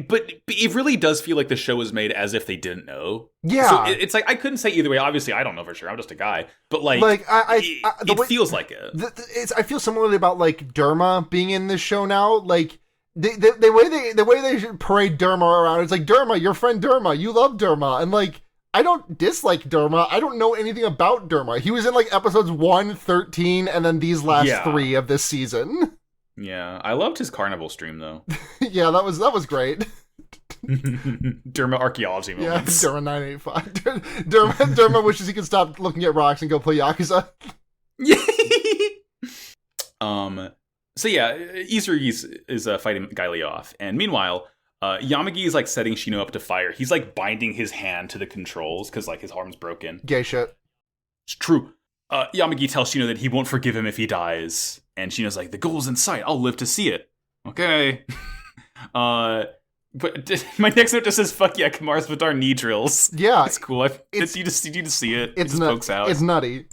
But it really does feel like the show was made as if they didn't know. Yeah. So it's like, I couldn't say either way. Obviously, I don't know for sure. I'm just a guy. But it feels like it. I feel similarly about like Derma being in this show now. Like the way they parade Derma around, it's like, Derma, your friend Derma, you love Derma, and like, I don't dislike Derma. I don't know anything about Derma. He was in like episodes 1, 13, and then these last 3 of this season. Yeah, I loved his carnival stream though. Yeah, that was great. Derma archaeology moments. Yeah, Derma 985. Derma wishes he could stop looking at rocks and go play Yakuza. So yeah, Izuri is fighting Guy Li off, and meanwhile, Yamagi is like setting Shino up to fire. He's like binding his hand to the controls because like his arm's broken. Gay shit. It's true. Yamagi tells Shino that he won't forgive him if he dies. And Shino's like, the goal's in sight. I'll live to see it. Okay. But my next note just says, fuck yeah, Kamara's Vidar knee drills. Yeah. It's cool. You just see it. It's pokes out. It's nutty.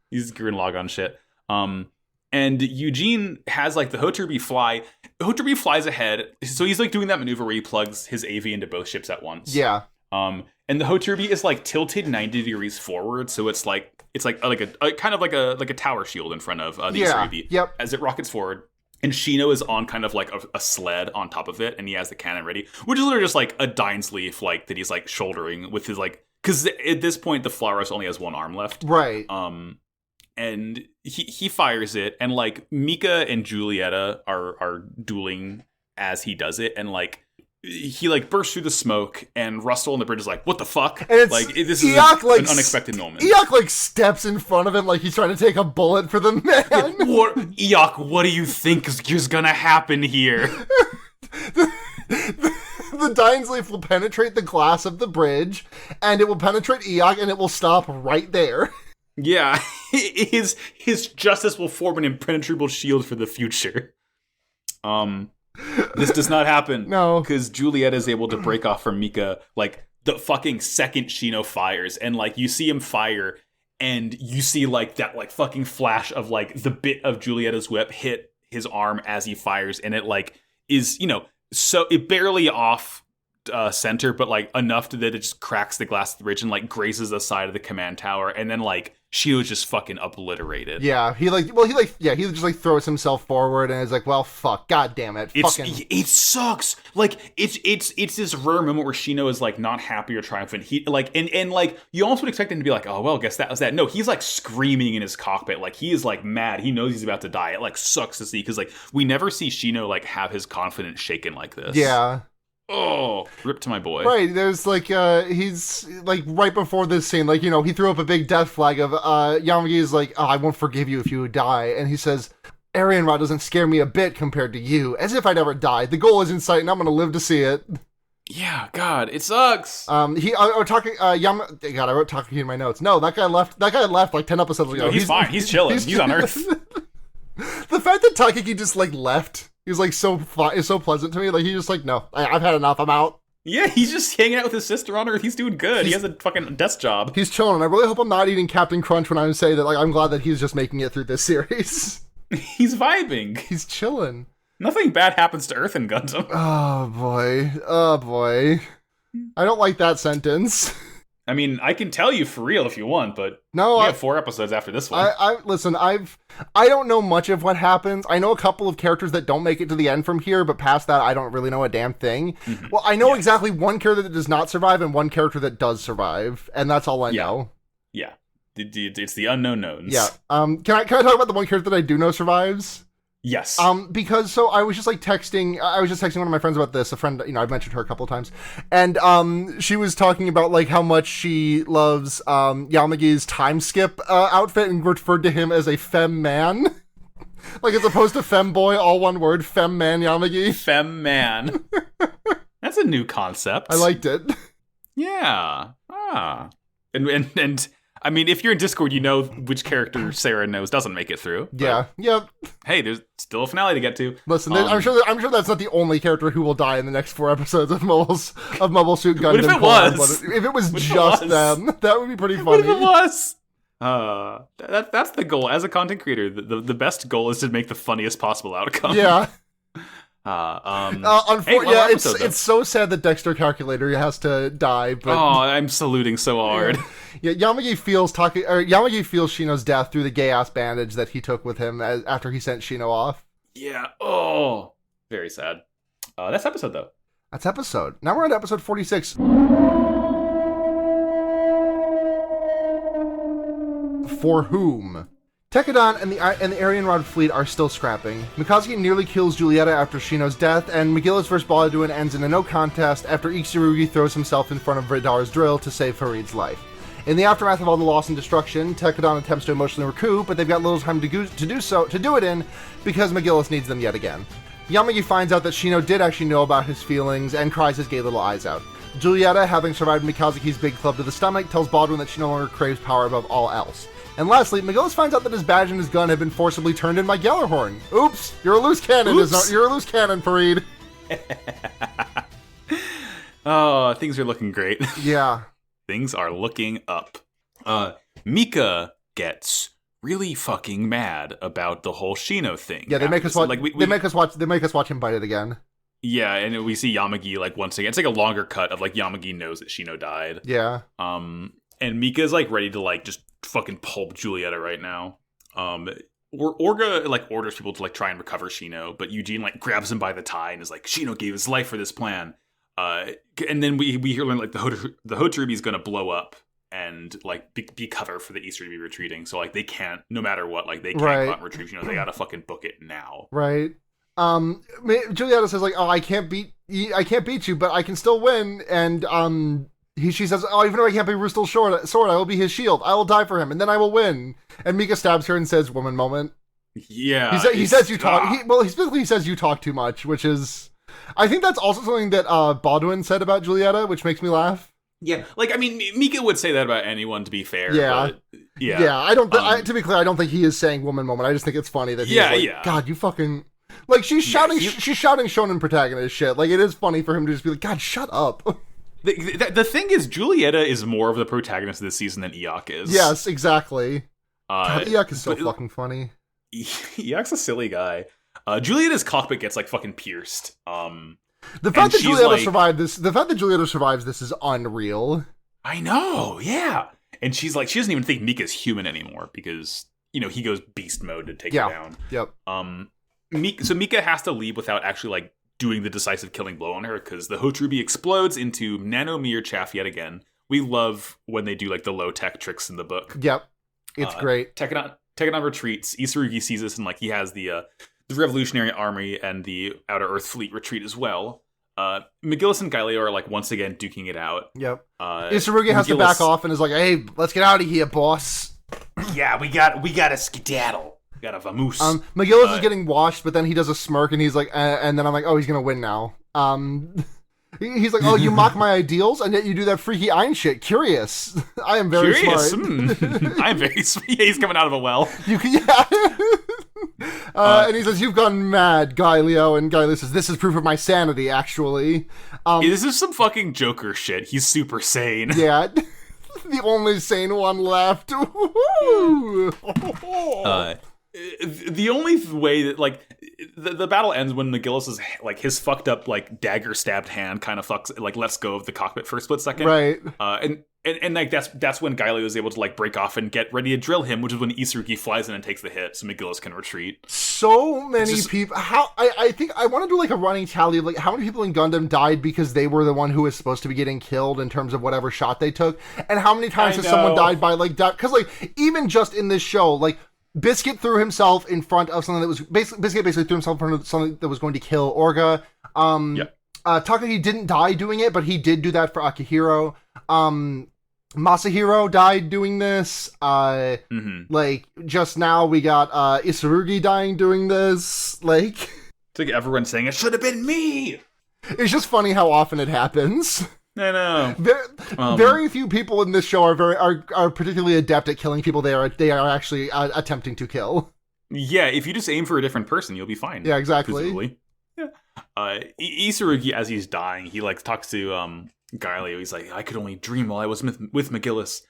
He's Gurren Lagann shit. And Eugene has like the Hoturbi fly. Hoturbi flies ahead. So he's like doing that maneuver where he plugs his AV into both ships at once. Yeah. And the Hoturbi is like tilted 90 degrees forward, so it's like a kind of like a tower shield in front of the Izuri Yep. as it rockets forward. And Shino is on kind of like a sled on top of it, and he has the cannon ready, which is literally just like a Dainsleif like that he's like shouldering with his like, because at this point the Flauros only has one arm left, right? And he fires it, and like Mika and Julieta are dueling as he does it, and like he like bursts through the smoke, and Rustle on the bridge is like, "What the fuck?" And it's like this is an unexpected moment. Eok like steps in front of him like he's trying to take a bullet for the man. Eok, what do you think is gonna happen here? The Dainsleif will penetrate the glass of the bridge, and it will penetrate Eok, and it will stop right there. Yeah, his justice will form an impenetrable shield for the future. This does not happen. No. Because Juliet is able to break off from Mika, like, the fucking second Shino fires. And, like, you see him fire, and you see, like, that, like, fucking flash of, like, the bit of Julieta's whip hit his arm as he fires. And it, like, is, so it barely off center, but, like, enough that it just cracks the glass of the bridge and, like, grazes the side of the command tower. And then, like, Shio's just fucking obliterated. Yeah, he just like throws himself forward and is like, well, fuck, god damn it. It sucks. Like, it's this rare moment where Shino is like not happy or triumphant. He like and like you almost would expect him to be like, oh well, guess that was that. No, he's like screaming in his cockpit, like he is like mad. He knows he's about to die. It like sucks to see because like we never see Shino like have his confidence shaken like this. Yeah. Oh, rip to my boy. Right, there's like, he's like right before this scene, like, he threw up a big death flag of, Yamagi's like, oh, I won't forgive you if you die. And he says, Aryan Rod doesn't scare me a bit compared to you, as if I'd ever died. The goal is in sight and I'm gonna live to see it. Yeah, God, it sucks. I wrote Takaki in my notes. No, that guy left like 10 episodes ago. No, he's fine, he's chilling, he's on Earth. The fact that Takaki just like left is like so pleasant to me. Like he's just like, no, I've had enough. I'm out. Yeah, he's just hanging out with his sister on Earth. He's doing good. He has a fucking desk job. He's chilling. I really hope I'm not eating Captain Crunch when I say that. Like I'm glad that he's just making it through this series. He's vibing. He's chilling. Nothing bad happens to Earth in Gundam. Oh boy. I don't like that sentence. I mean, I can tell you for real if you want, but no, we have 4 episodes after this one. Listen, I don't know much of what happens. I know a couple of characters that don't make it to the end from here, but past that, I don't really know a damn thing. Mm-hmm. Well, I know exactly one character that does not survive and one character that does survive, and that's all I know. Yeah. It's the unknown knowns. Yeah. Can I talk about the one character that I do know survives? Yes. Because so I was just texting one of my friends about this, a friend, I've mentioned her a couple of times, and she was talking about like how much she loves Yamagi's time skip outfit and referred to him as a femme man. Like as opposed to femboy, all one word, femme man Yamagi. Femme man. That's a new concept. I liked it. Yeah. And I mean, if you're in Discord, you know which character Sarah knows doesn't make it through. Yeah. Yep. Hey, there's still a finale to get to. Listen, I'm sure that's not the only character who will die in the next 4 episodes of Mobile Suit Gundam. What if it was? If it was just them, that would be pretty funny. What if it was? That's the goal as a content creator. The best goal is to make the funniest possible outcome. Yeah. Unfortunately, yeah, it's so sad that Dexter Calculator has to die. But I'm saluting so hard. Yeah, Yamagi feels Shino's death through the gay ass bandage that he took with him after he sent Shino off. Yeah. Oh, very sad. That's episode though. That's episode. Now we're on episode 46. For whom? Tekadon and the Aryan Rod fleet are still scrapping. Mikazuki nearly kills Julieta after Shino's death, and McGillis vs. Baladuin ends in a no contest after Iksurugi throws himself in front of Vidar's drill to save Farid's life. In the aftermath of all the loss and destruction, Tekadon attempts to emotionally recoup, but they've got little time to do it in because McGillis needs them yet again. Yamagi finds out that Shino did actually know about his feelings and cries his gay little eyes out. Julieta, having survived Mikazuki's big club to the stomach, tells Baldwin that she no longer craves power above all else. And lastly, McGillis finds out that his badge and his gun have been forcibly turned in by Gellerhorn. Oops, you're a loose cannon. You're a loose cannon, Farid. Oh, things are looking great. Yeah. Things are looking up. Mika gets really fucking mad about the whole Shino thing. Yeah, they make us watch. They make us watch him bite it again. Yeah, and we see Yamagi like once again. It's like a longer cut of like Yamagi knows that Shino died. Yeah. And Mika's like ready to like just fucking pulp Julieta right now. Orga like orders people to like try and recover Shino, but Eugene like grabs him by the tie and is like, Shino gave his life for this plan. And then we hear like the Hotarubi is gonna blow up and like be cover for the Easter to be retreating. So like they can't, no matter what, like they can't go out and retrieve Shino. They gotta fucking book it now. Right. Julieta says like, oh, I can't beat you, but I can still win. And she says, oh, even though I can't be Roostel's sword, I will be his shield. I will die for him, and then I will win. And Mika stabs her and says, woman moment. Yeah. He says you talk. He says you talk too much, which is, I think that's also something that Baldwin said about Julieta, which makes me laugh. Yeah, like I mean, Mika would say that about anyone. To be fair, yeah, but, yeah. Yeah, I don't. to be clear, I don't think he is saying woman moment. I just think it's funny that he's like, God, you fucking. Like she's shouting shonen protagonist shit. Like it is funny for him to just be like, God, shut up. The thing is, Julieta is more of the protagonist of this season than Iok is. Yes, exactly. God, Iok is so fucking funny. Iok's a silly guy. Julieta's cockpit gets like fucking pierced. The fact that Julieta survived this. The fact that Julieta survives this is unreal. I know, yeah. And she's like, she doesn't even think Mika's human anymore because he goes beast mode to take her down. Yep. So Mika has to leave without actually like doing the decisive killing blow on her because the Hotarubi explodes into nanomere chaff yet again. We love when they do like the low tech tricks in the book. Yep, it's great. Tekadon retreats. Isurugi sees this and like he has the Revolutionary Army and the Outer Earth Fleet retreat as well. McGillis and Galileo are like once again duking it out. Yep. Isurugi has to back off and is like, "Hey, let's get out of here, boss." Yeah, we got to skedaddle. Got a vamoose. McGillis is getting washed, but then he does a smirk and he's like, and then I'm like, oh, he's gonna win now. He's like, oh, you mock my ideals, and yet you do that freaky Ein shit. Curious. I am very smart. I'm very smart. Yeah, he's coming out of a well. And he says, you've gone mad, Galileo. And Galileo says, this is proof of my sanity, actually. This is some fucking Joker shit. He's super sane. Yeah. The only sane one left. The only way that like the battle ends when McGillis is like his fucked up like dagger stabbed hand kind of lets go of the cockpit for a split second, right? And like that's when Galileo is able to like break off and get ready to drill him, which is when Isurugi flies in and takes the hit, so McGillis can retreat. So many people. How I think I want to do like a running tally of like how many people in Gundam died because they were the one who was supposed to be getting killed in terms of whatever shot they took, and how many times has someone died by like that? Because like even just in this show, like. Biscuit threw himself in front of something that was Biscuit basically threw himself in front of something that was going to kill Orga. Takagi didn't die doing it, but he did do that for Akihiro. Masahiro died doing this. Like just now we got Isurugi dying doing this. Like it's like everyone saying it should have been me. It's just funny how often it happens. I know. Very few people in this show are particularly adept at killing people they are actually attempting to kill. Yeah, if you just aim for a different person, you'll be fine. Yeah, exactly. Presumably. Yeah. Isurugi, as he's dying, he like talks to Galileo. He's like, I could only dream while I was with McGillis.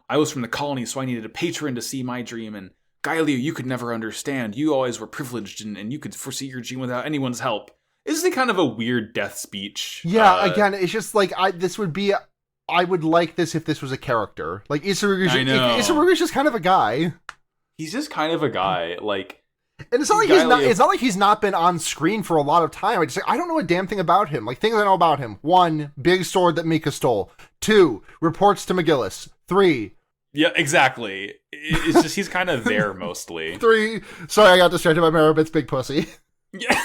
I was from the colony, so I needed a patron to see my dream. And Galileo, you could never understand. You always were privileged, and you could foresee your dream without anyone's help. This is kind of a weird death speech. Yeah, again, it's just like I would like this if this was a character. Like Isurugi's just kind of a guy. He's just kind of a guy, like, and it's not like he's not been on screen for a lot of time. I don't know a damn thing about him. Like, things I know about him: 1, big sword that Mika stole; 2, reports to McGillis; 3. Yeah, exactly. It's just he's kind of there mostly. 3. Sorry, I got distracted by Maribit's big pussy. Yeah.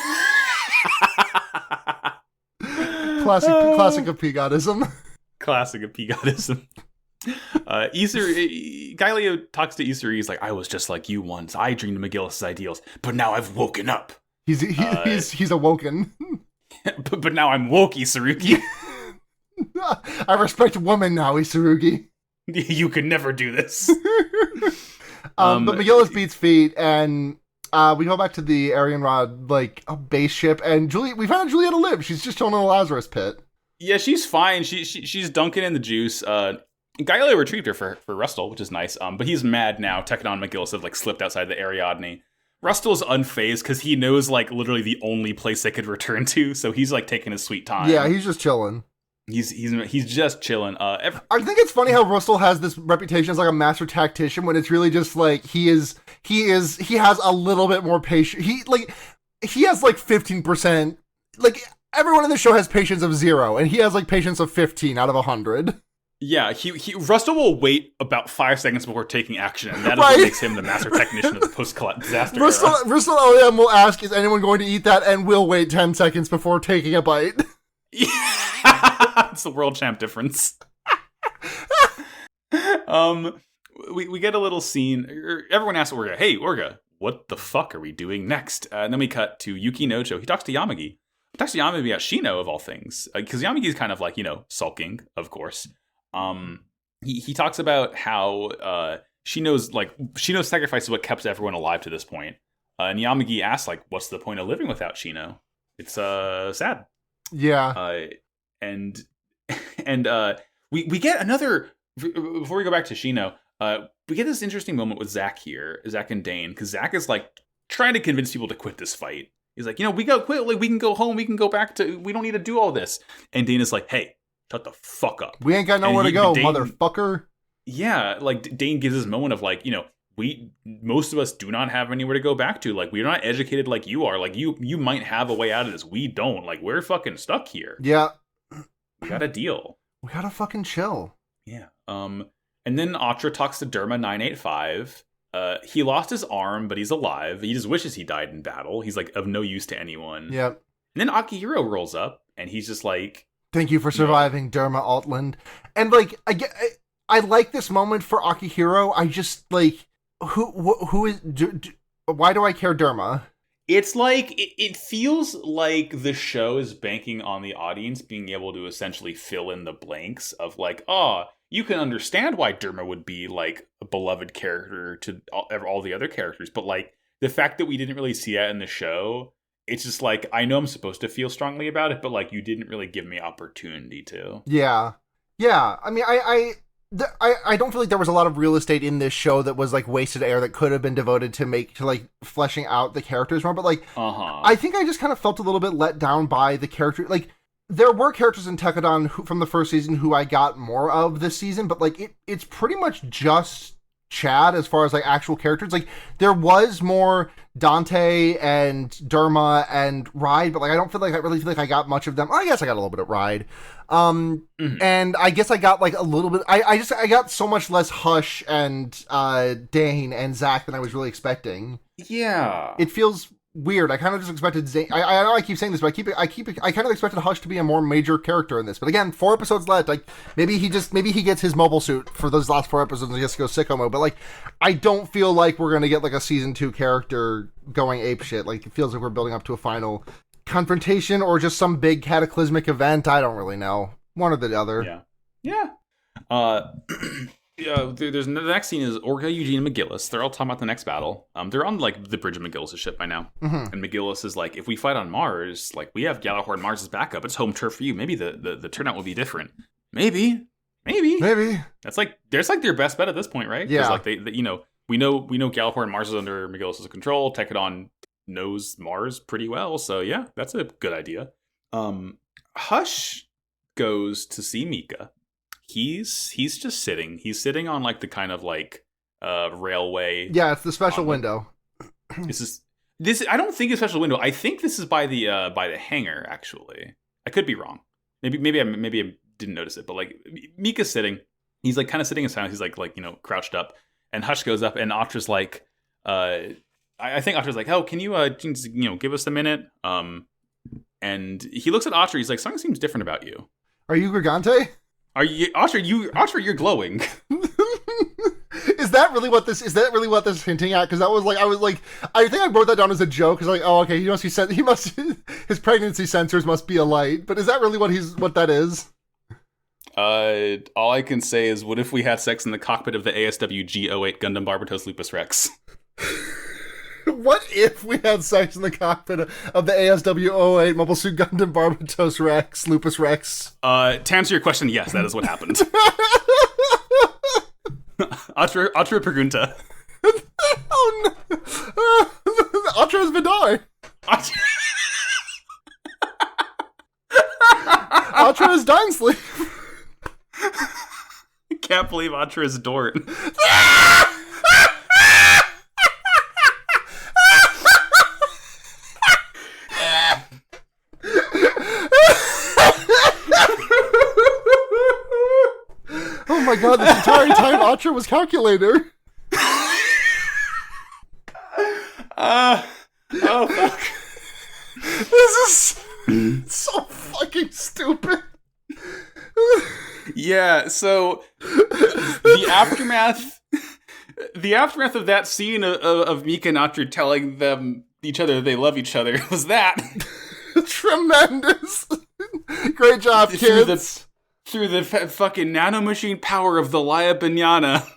Classic of Pegodism. Classic of Pegodism. Gaelio talks to Isuri. He's like, I was just like you once. I dreamed of McGillis' ideals, but now I've woken up. He's awoken. but now I'm woke, Isurugi. I respect women now, Isurugi. You could never do this. But McGillis beats feet, and we go back to the Aryan Rod base ship, and we found out Julieta lives. She's just chilling in the Lazarus pit. Yeah, she's fine. She's dunking in the juice. Gaelio retrieved her for Rustle, which is nice. But he's mad now. Tekkadan and McGillis have slipped outside the Ariadne. Rustle's unfazed because he knows literally the only place they could return to. So he's taking his sweet time. Yeah, he's just chilling. He's just chilling. I think it's funny how Rustle has this reputation as a master tactician when it's really just he has a little bit more patience. He has 15%. Everyone in the show has patience of 0, and he has patience of 15 out of 100. Yeah, Rustle will wait about 5 seconds before taking action, and that is what makes him the master technician of the post-disaster era. Rustle OM will ask, is anyone going to eat that, and will wait 10 seconds before taking a bite. It's the world champ difference. We get a little scene. Everyone asks Orga, hey, Orga, what the fuck are we doing next? And then we cut to Yuki Nojo. He talks to Yamagi. He talks to Yamagi about Shino, of all things. Because Yamagi's kind of sulking, of course. He talks about how Shino's sacrifice is what kept everyone alive to this point. And Yamagi asks, what's the point of living without Shino? It's sad. Yeah. And we get another, before we go back to Shino, we get this interesting moment with Zack here, Zack and Dane, because Zack is trying to convince people to quit this fight. He's like, we gotta quit, we can go home, we can go back to, we don't need to do all this. And Dane is like, hey, shut the fuck up. We ain't got nowhere to go, motherfucker. Yeah, Dane gives this moment of most of us do not have anywhere to go back to. We're not educated like you are. You might have a way out of this. We don't. We're fucking stuck here. Yeah. We got a deal. We gotta fucking chill. Yeah. And then Atra talks to Derma 985. He lost his arm, but he's alive. He just wishes he died in battle. He's of no use to anyone. Yep. And then Akihiro rolls up, and he's just thank you for surviving, Derma Altland. And I like this moment for Akihiro. I just who is why do I care, Derma? It's it feels like the show is banking on the audience being able to essentially fill in the blanks of you can understand why Derma would be a beloved character to all the other characters, but the fact that we didn't really see that in the show, it's just I know I'm supposed to feel strongly about it, but you didn't really give me opportunity to. Yeah. I mean, I don't feel like there was a lot of real estate in this show that was wasted air that could have been devoted to fleshing out the characters more. But I think I just kind of felt a little bit let down by the character. There were characters in Tekkadan from the first season who I got more of this season, but it's pretty much just Chad as far as actual characters. There was more Dante and Derma and Ride, but I don't feel I really feel I got much of them. I guess I got a little bit of Ride. And I guess I got a little bit. I got so much less Hush and Dane and Zack than I was really expecting. Yeah, it feels weird. I kind of just expected Zane. I know I keep saying this, but I kind of expected Hush to be a more major character in this. But again, 4 episodes left. Maybe he gets his mobile suit for those last 4 episodes and just goes sicko mode. But I don't feel like we're gonna get a season 2 character going apeshit. It feels like we're building up to a final confrontation or just some big cataclysmic event. I don't really know. One or the other. Yeah. There's the next scene is Orga, Eugene, and McGillis. They're all talking about the next battle. They're on the bridge of McGillis' ship by now. Mm-hmm. And McGillis is if we fight on Mars, we have Galahor and Mars as backup. It's home turf for you. Maybe the turnout will be different. Maybe. That's there's their best bet at this point, right? Yeah. Because we know Galahor and Mars is under McGillis' control. Tekkadan knows Mars pretty well, so yeah, that's a good idea. Hush goes to see Mika. He's just sitting. He's sitting on like the kind of like railway. Yeah, it's the special window. This. I don't think it's a special window. I think this is by the hangar. Actually, I could be wrong. Maybe I didn't notice it. But like Mika's sitting. He's like kind of sitting in silence. He's like crouched up. And Hush goes up, and Atra's like, I think Atra's like, oh, can you give us a minute? And he looks at Atra. He's like, something seems different about you. Are you Gigante? Are you Atra? You're glowing. Is that really what this is hinting at? Because I think I wrote that down as a joke. Because like, oh, okay, his pregnancy sensors must be alight. But is that really what that is? All I can say is, what if we had sex in the cockpit of the ASW G08 Gundam Barbatos Lupus Rex? What if we had sex in the cockpit of the ASW 08 Mobile Suit Gundam Barbatos Rex Lupus Rex? To answer your question, yes, that is what happened. Atra Pergunta. Oh no! Atra's Vidar. Atra is Dine Sleeve. I can't believe Atra is Dort. Oh my god, this entire time Atra was calculator. Oh fuck. This is so fucking stupid. Yeah, so the aftermath of that scene of Mika and Atra telling each other they love each other was that. Tremendous. Great job, kids. Through the fucking nanomachine power of the Laya Banyana.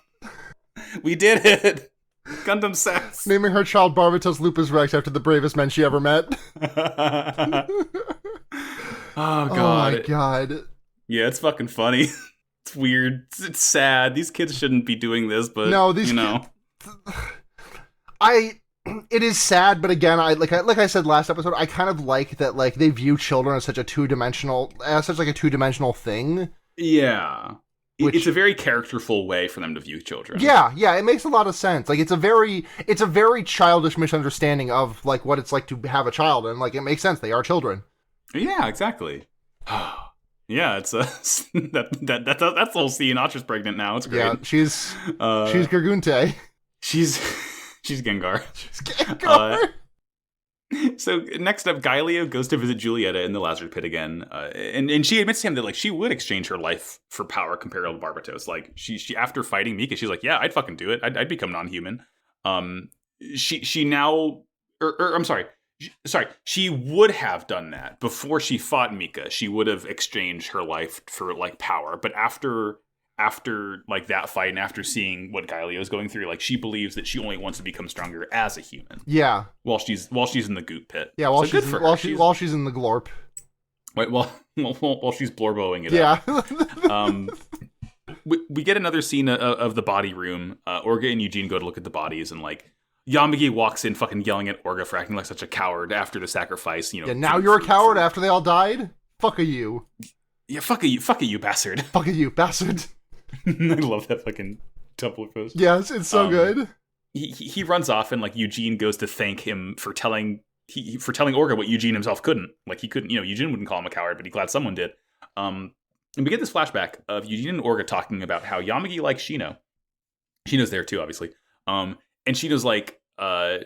We did it. Gundam sex. Naming her child Barbatos Lupus Rex after the bravest men she ever met. Oh god. Oh my god. Yeah, it's fucking funny. It's weird. It's sad. These kids shouldn't be doing this, but no, these it is sad, but again, like I said last episode, I kind of like that like they view children as such a two-dimensional thing. Yeah. It's a very characterful way for them to view children. Yeah, it makes a lot of sense. Like it's a very childish misunderstanding of like what it's like to have a child, and like it makes sense. They are children. Yeah, exactly. Yeah, it's that's the whole scene. Atra's pregnant now. It's great. Yeah, she's Gergunte. She's Gengar. She's Gengar. So next up, Gaelio goes to visit Julieta in the Lazarus Pit again, and she admits to him that like she would exchange her life for power comparable to Barbatos. Like she after fighting Mika, she's like, yeah, I'd fucking do it. I'd become non-human. She now, I'm sorry. She would have done that before she fought Mika. She would have exchanged her life for like power. But after like that fight and after seeing what Gaelio is going through, like she believes that she only wants to become stronger as a human. Yeah. While she's in the goop pit. Yeah. While she's in the glorp. Wait. While she's blorboing it. Yeah. We get another scene of the body room. Orga and Eugene go to look at the bodies, and like Yamagi walks in fucking yelling at Orga for acting like such a coward after the sacrifice, you know. Yeah, now you're a coward after they all died? Fuck you. Yeah, fuck you, bastard. Fuck you, bastard. I love that fucking Tumblr post. Yes, it's so good. He runs off, and like Eugene goes to thank him for telling Orga what Eugene himself couldn't. Like he couldn't, Eugene wouldn't call him a coward, but he's glad someone did. And we get this flashback of Eugene and Orga talking about how Yamagi likes Shino. Shino's there too, obviously. And Shino's like, or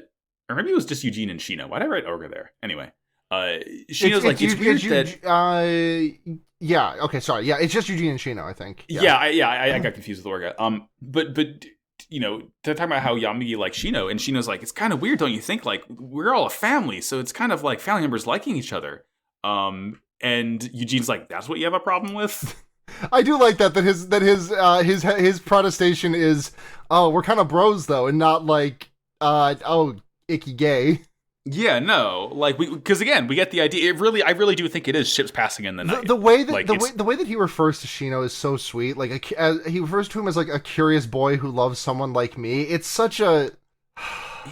maybe it was just Eugene and Shino. Why'd I write Orga there? Anyway, Shino's it's weird that... yeah, okay, sorry. Yeah, it's just Eugene and Shino, I think. Yeah, I got confused with Orga. But they're talking about how Yamagi likes Shino, and Shino's like, it's kind of weird, don't you think? Like, we're all a family, so it's kind of like family members liking each other. And Eugene's like, that's what you have a problem with? I do like that his protestation is, oh, we're kind of bros though, and not like, oh, icky gay. Yeah, no, like because again, we get the idea. I really do think it is ships passing in the night. The way that he refers to Shino is so sweet. Like he refers to him as like a curious boy who loves someone like me. It's such a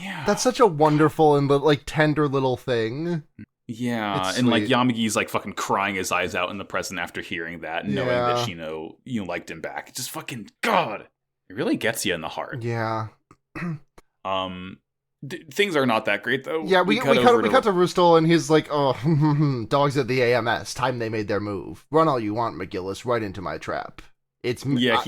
Yeah. That's such a wonderful and like tender little thing. Yeah, It's and like sweet. Yamagi's like fucking crying his eyes out in the present after hearing that, knowing that Yeah. Shino, liked him back. It's just fucking God. It really gets you in the heart. Yeah. Things are not that great though. Yeah, we cut to Roostel, and he's like, "Oh, dogs at the AMS. Time they made their move. Run all you want, McGillis. Right into my trap. It's Yeah,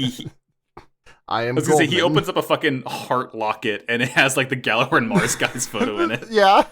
I am. I was gonna say he Goldman." opens up a fucking heart locket and it has like the Gallower and Mars guy's photo in it. Yeah.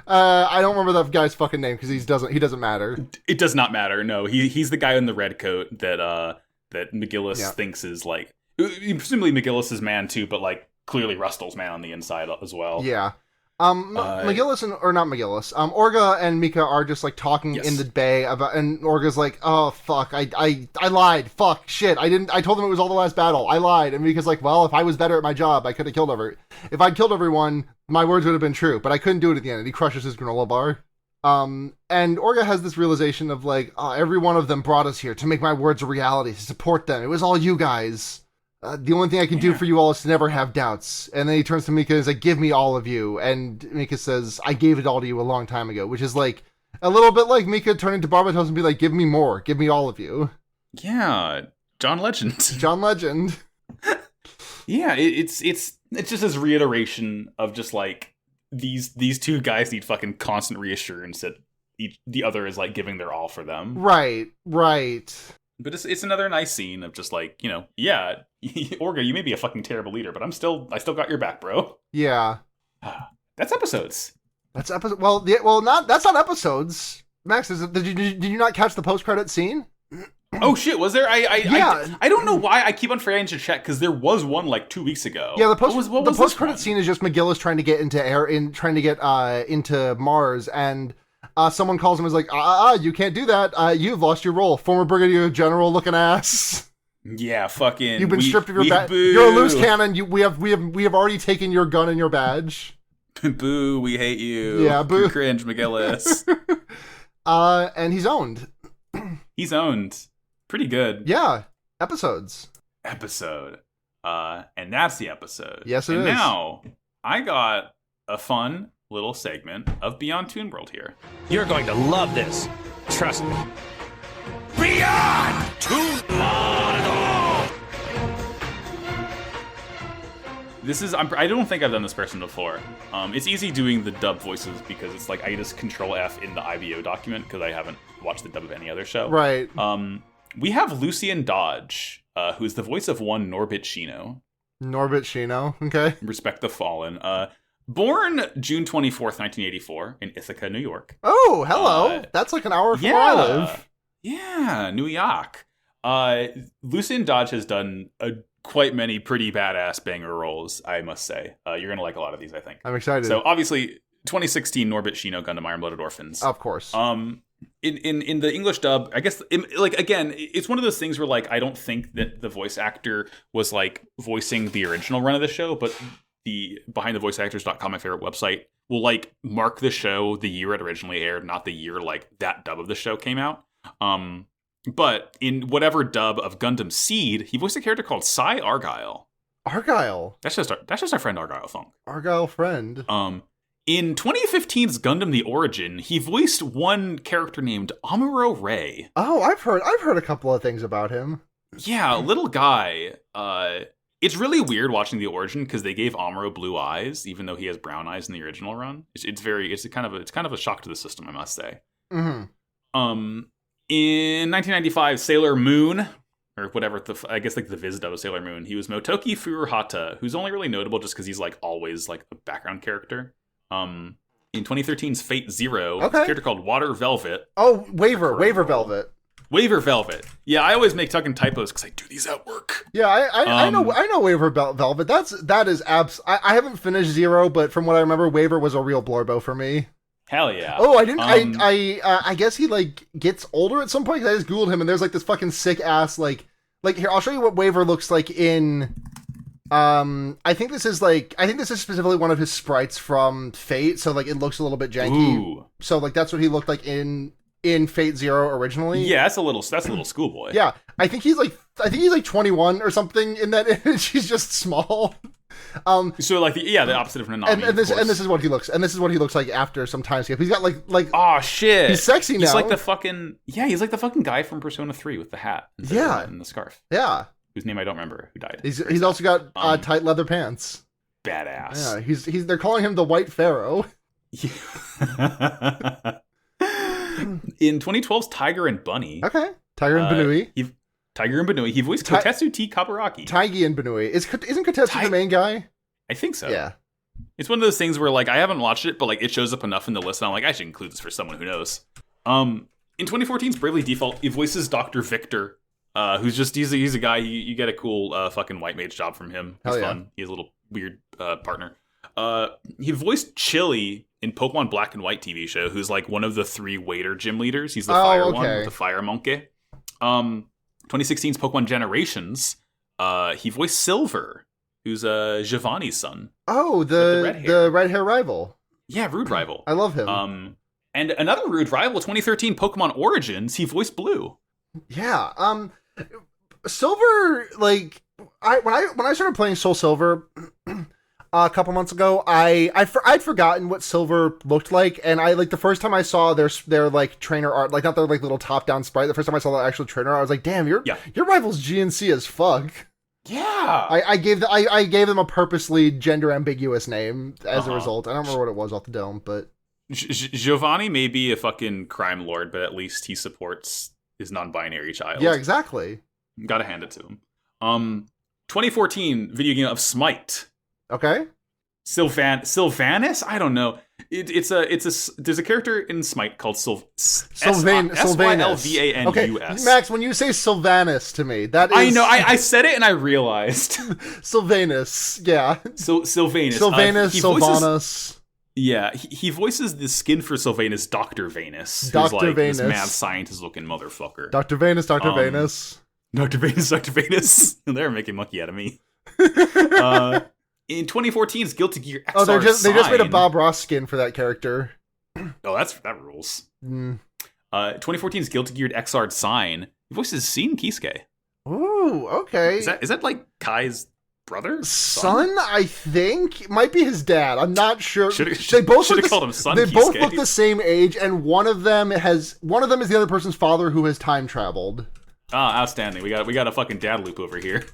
I don't remember that guy's fucking name because he doesn't matter. It does not matter. No, he's the guy in the red coat that McGillis thinks is like presumably McGillis's man too, but like clearly Rustel's man on the inside as well. Yeah. McGillis not McGillis. Orga and Mika are just like talking in the bay about, and Orga's like, "Oh fuck, I lied. Fuck, shit. I told them it was all the last battle. I lied." And Mika's like, "Well, if I was better at my job, I could have killed if I'd killed everyone, my words would have been true, but I couldn't do it at the end." And he crushes his granola bar. And Orga has this realization of like, every one of them brought us here to make my words a reality, to support them. It was all you guys. The only thing I can do for you all is to never have doubts. And then he turns to Mika and is like, "Give me all of you." And Mika says, "I gave it all to you a long time ago," which is like a little bit like Mika turning to Barbatos and be like, "Give me more. Give me all of you." Yeah, John Legend. John Legend. Yeah, it's just this reiteration of just like these two guys need fucking constant reassurance that the other is like giving their all for them. Right. But it's another nice scene of just like, yeah, Orga, you may be a fucking terrible leader, but I still got your back, bro. Yeah. That's episodes. That's episode. Well, that's not episodes. Max, did you not catch the post-credit scene? Oh shit, was there? I don't know why I keep on forgetting to check because there was one like 2 weeks ago. Yeah, the post-credit scene is just McGillis trying to get into Mars, and someone calls him and is like, you can't do that. You've lost your role, former Brigadier General looking ass. Yeah, fucking. You've been stripped of your badge. You're a loose cannon. We have already taken your gun and your badge. Boo, we hate you. Yeah, boo. You cringe, McGillis. And he's owned. He's owned. Pretty good. Yeah, episodes. And that's the episode. Yes, it is. And now, I got a fun little segment of Beyond Toon World here. You're going to love this. Trust me. Beyond Toon World! This is, I don't think I've done this person before. It's easy doing the dub voices because it's like I just control F in the IBO document because I haven't watched the dub of any other show. Right. We have Lucian Dodge, who's the voice of one Norbit Shino. Norbit Shino, okay. Respect the Fallen. Born June 24th, 1984 in Ithaca, New York. Oh, hello. That's like an hour from where I live. Yeah, New York. Lucian Dodge has done quite many pretty badass banger roles, I must say. You're going to like a lot of these, I think. I'm excited. So, obviously, 2016 Norbit Shino Gundam Iron-Blooded Orphans. Of course. In the English dub, I guess, again, it's one of those things where, like, I don't think that the voice actor was, like, voicing the original run of the show, but the BehindTheVoiceActors.com, my favorite website, will, like, mark the show the year it originally aired, not the year, like, that dub of the show came out. But in whatever dub of Gundam Seed, he voiced a character called Cy Argyle. Argyle? That's just our friend Argyle Funk. Argyle friend. In 2015's Gundam The Origin, he voiced one character named Amuro Ray. Oh, I've heard a couple of things about him. Yeah, little guy. It's really weird watching The Origin because they gave Amuro blue eyes, even though he has brown eyes in the original run. It's kind of a shock to the system, I must say. Mm-hmm. In 1995, Sailor Moon, or whatever, I guess like the Viz dub of Sailor Moon, he was Motoki Furuhata, who's only really notable just because he's like always like a background character. In 2013's Fate Zero, a character called Water Velvet. Oh, Waver Velvet. Waver Velvet. Yeah, I always make fucking typos because I do these at work. Yeah, I know Waver Velvet. That is I haven't finished Zero, but from what I remember, Waver was a real blorbo for me. Hell yeah. Oh, I didn't. I guess he like gets older at some point. 'Cause I just googled him, and there's like this fucking sick ass like here. I'll show you what Waver looks like in. I think this is specifically one of his sprites from Fate, so like it looks a little bit janky. Ooh. So like that's what he looked like in Fate Zero originally. Yeah, that's a little schoolboy. Yeah, I think he's like 21 or something in that image. He's just small. So like the opposite of Nanami. And this is what he looks. And this is what he looks like after some time skip. He's got like. Oh shit! He's sexy now. He's like the fucking He's like the fucking guy from Persona 3 with the hat. And the scarf. Yeah. Whose name I don't remember. Who died? He's also got tight leather pants. Badass. Yeah. They're calling him the White Pharaoh. In 2012's Tiger and Bunny. Okay. Tiger and Benui. Tiger and Benui. He voiced Kotetsu T. Kaburaki. Taigi and Benui. Isn't Kotetsu the main guy? I think so. Yeah. It's one of those things where like I haven't watched it, but like it shows up enough in the list, and I'm like, I should include this for someone who knows. In 2014's Bravely Default, he voices Dr. Victor, who's just he's a guy. You get a cool fucking white mage job from him. It's fun. He has a little weird partner. He voiced Chili in Pokemon Black and White TV show, who's like one of the 3 waiter gym leaders. He's the fire one with the fire monkey. 2016's Pokemon Generations, he voiced Silver, who's Giovanni's son. Oh, the red hair rival. Yeah, rude rival. I love him. And another rude rival, 2013 Pokemon Origins, he voiced Blue. Yeah. Silver, like when I started playing Soul Silver a couple months ago, I'd forgotten what Silver looked like, and I like the first time I saw their like trainer art, like not their like little top down sprite. The first time I saw the actual trainer art, I was like, damn, your rival's GNC as fuck. Yeah. I gave them a purposely gender ambiguous name as a result. I don't remember what it was off the dome, but Giovanni may be a fucking crime lord, but at least he supports his non-binary child. Yeah, exactly. Gotta hand it to him. 2014 video game of Smite. Okay. Sylvanas? I don't know. There's a character in Smite called Sylvanas. Sylvanus. Okay, Max, when you say Sylvanas to me, that is... I know, I said it and I realized. Sylvanus, yeah. Sylvanus. Sylvanas. Yeah, he voices the skin for Sylvanus, Dr. Vanus. Dr. Who's like Vanus. this mad scientist-looking motherfucker. Dr. Vanus, Dr. Vanus. Dr. Vanus. They're making monkey out of me. In 2014's Guilty Gear XR they just made a Bob Ross skin for that character. Oh, that rules. 2014's Guilty Gear XR Sign. He voices Sean Kisuke. Ooh, okay. Is that like Kai's brother? Son, I think. Might be his dad. I'm not sure. Should have called him Son They Kisuke. both look the same age, and one of them is the other person's father who has time traveled. Ah, outstanding. We got a fucking dad loop over here.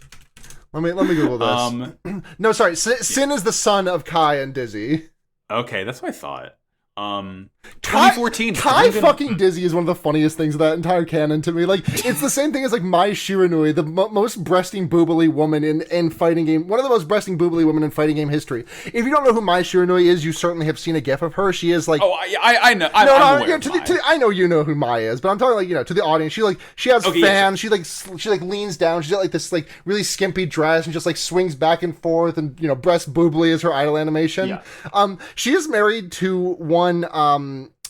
Let me Google this. No, sorry. Sin is the son of Kai and Dizzy. Okay, that's what I thought. 2014. Kai fucking Dizzy is one of the funniest things of that entire canon to me. Like, it's the same thing as like Mai Shiranui, the most breasting boobily woman in fighting game. One of the most breasting boobily women in fighting game history. If you don't know who Mai Shiranui is, you certainly have seen a gif of her. She is like, oh, I know. I'm aware of Mai. I know you know who Mai is, but I'm talking like to the audience. She has fans. Yeah. She leans down. She's got like this like really skimpy dress and just like swings back and forth and breast boobily is her idol animation. Yeah. She is married to one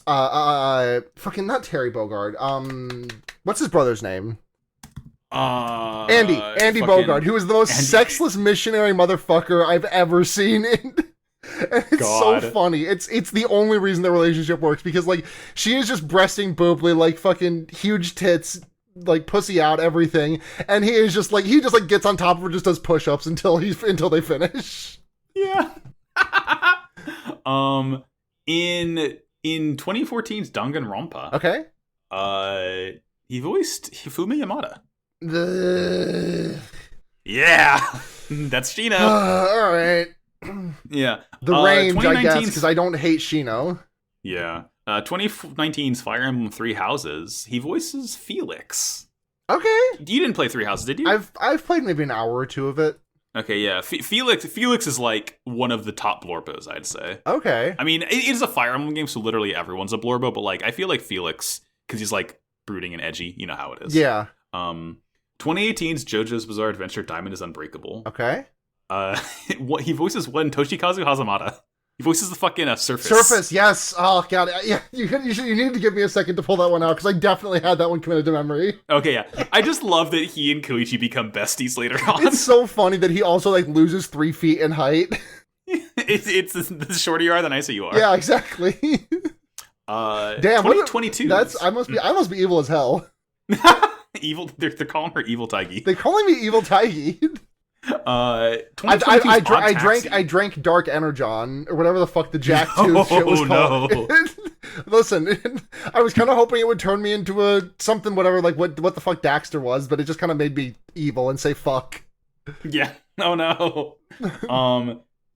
fucking not Terry Bogard. What's his brother's name? Andy Bogard, who is the most sexless missionary motherfucker I've ever seen. It's so funny. It's the only reason their relationship works, because like she is just breasting boobly, like fucking huge tits, like pussy out, everything, and he just gets on top of her, just does push-ups until they finish. Yeah. In 2014's Danganronpa. Okay. He voiced Hifumi Yamada. Yeah. That's Shino. All right. Yeah. The range, I guess, because I don't hate Shino. Yeah. 2019's Fire Emblem Three Houses. He voices Felix. Okay. You didn't play Three Houses, did you? I've played maybe an hour or two of it. Okay, yeah. Felix is like one of the top Blorbos, I'd say. Okay. I mean, it is a Fire Emblem game, so literally everyone's a Blorbo, but like I feel like Felix, because he's like brooding and edgy, you know how it is. Yeah. 2018's JoJo's Bizarre Adventure Diamond is Unbreakable. Okay. He voices one Toshikazu Hazamata. He voices the fucking Surface. Surface, yes. Oh god, yeah. You need to give me a second to pull that one out, because I definitely had that one committed to memory. Okay, yeah. I just love that he and Koichi become besties later on. It's so funny that he also like loses 3 feet in height. it's the shorter you are, the nicer you are. Yeah, exactly. Damn, 2022. I must be evil as hell. Evil. They're calling her Evil Taigi. They're calling me Evil Taigi. I drank Dark Energon or whatever the fuck the Jack Tooth shit was called. No. Listen, I was kind of hoping it would turn me into a something, whatever, like what the fuck Daxter was, but it just kind of made me evil and say fuck. Yeah. Oh no.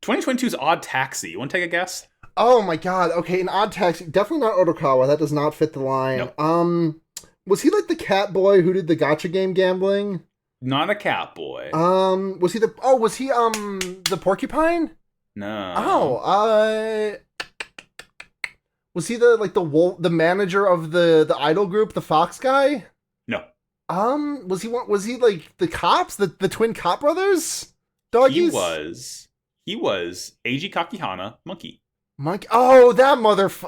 2022's Odd Taxi. You want to take a guess? Oh my god. Okay, an Odd Taxi. Definitely not Otokawa. That does not fit the line. Nope. Was he like the cat boy who did the gacha game gambling? Not a cat boy. Was he the porcupine? No. Was he the manager of the idol group, the Fox guy? No. Was he like the cops, the twin cop brothers? Doggies? He was Eiji Kakihana, Monkey. Oh, that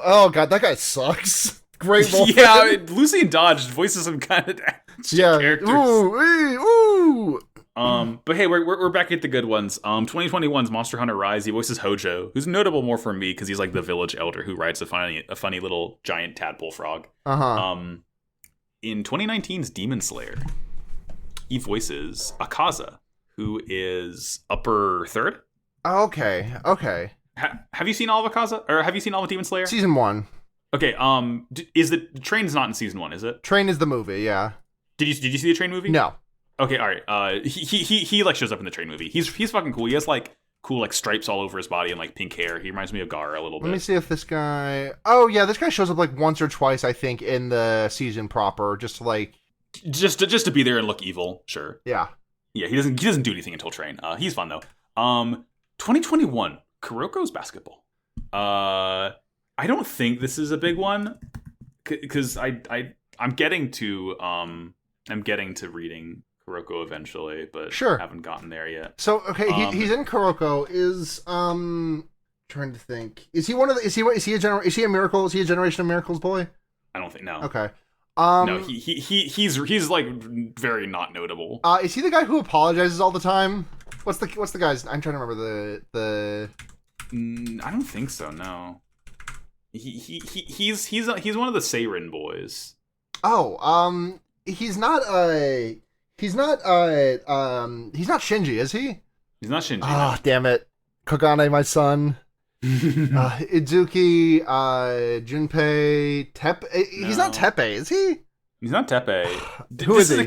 oh god, that guy sucks. Great role. Yeah, Lucy and Dodge voices some kind of characters. Ooh. But hey, we're back at the good ones. 2021's Monster Hunter Rise. He voices Hojo, who's notable more for me because he's like the village elder who rides a funny little giant tadpole frog. In 2019's Demon Slayer, he voices Akaza, who is upper third. Okay. Have you seen all of Akaza, or have you seen all of Demon Slayer? Season 1. Okay. Is the Train's not in season 1? Is it? Train is the movie. Yeah. Did you see the Train movie? No. Okay. All right. He like shows up in the Train movie. He's fucking cool. He has like cool like stripes all over his body and like pink hair. He reminds me of Gaara a little bit. Let me see if this guy. Oh yeah, this guy shows up like once or twice, I think, in the season proper, just to like. Just to be there and look evil. Sure. Yeah. Yeah. He doesn't do anything until Train. He's fun though. 2021 Kuroko's basketball. I don't think this is a big one because I'm getting to reading Kuroko eventually, but sure. Haven't gotten there yet. So okay, he's in Kuroko. Is trying to think. Is he one of the? Is he a miracle? Is he a Generation of Miracles boy? I don't think no. Okay. No, he's like very not notable. Is he the guy who apologizes all the time? What's the guy's? I'm trying to remember the. I don't think so. No. He's one of the Seirin boys. Oh, he's not Shinji, is he? He's not Shinji. Ah, no. Damn it. Kogane, my son. Izuki, Junpei, Teppei. He's not Teppei, is he? He's not Teppei. Who is he?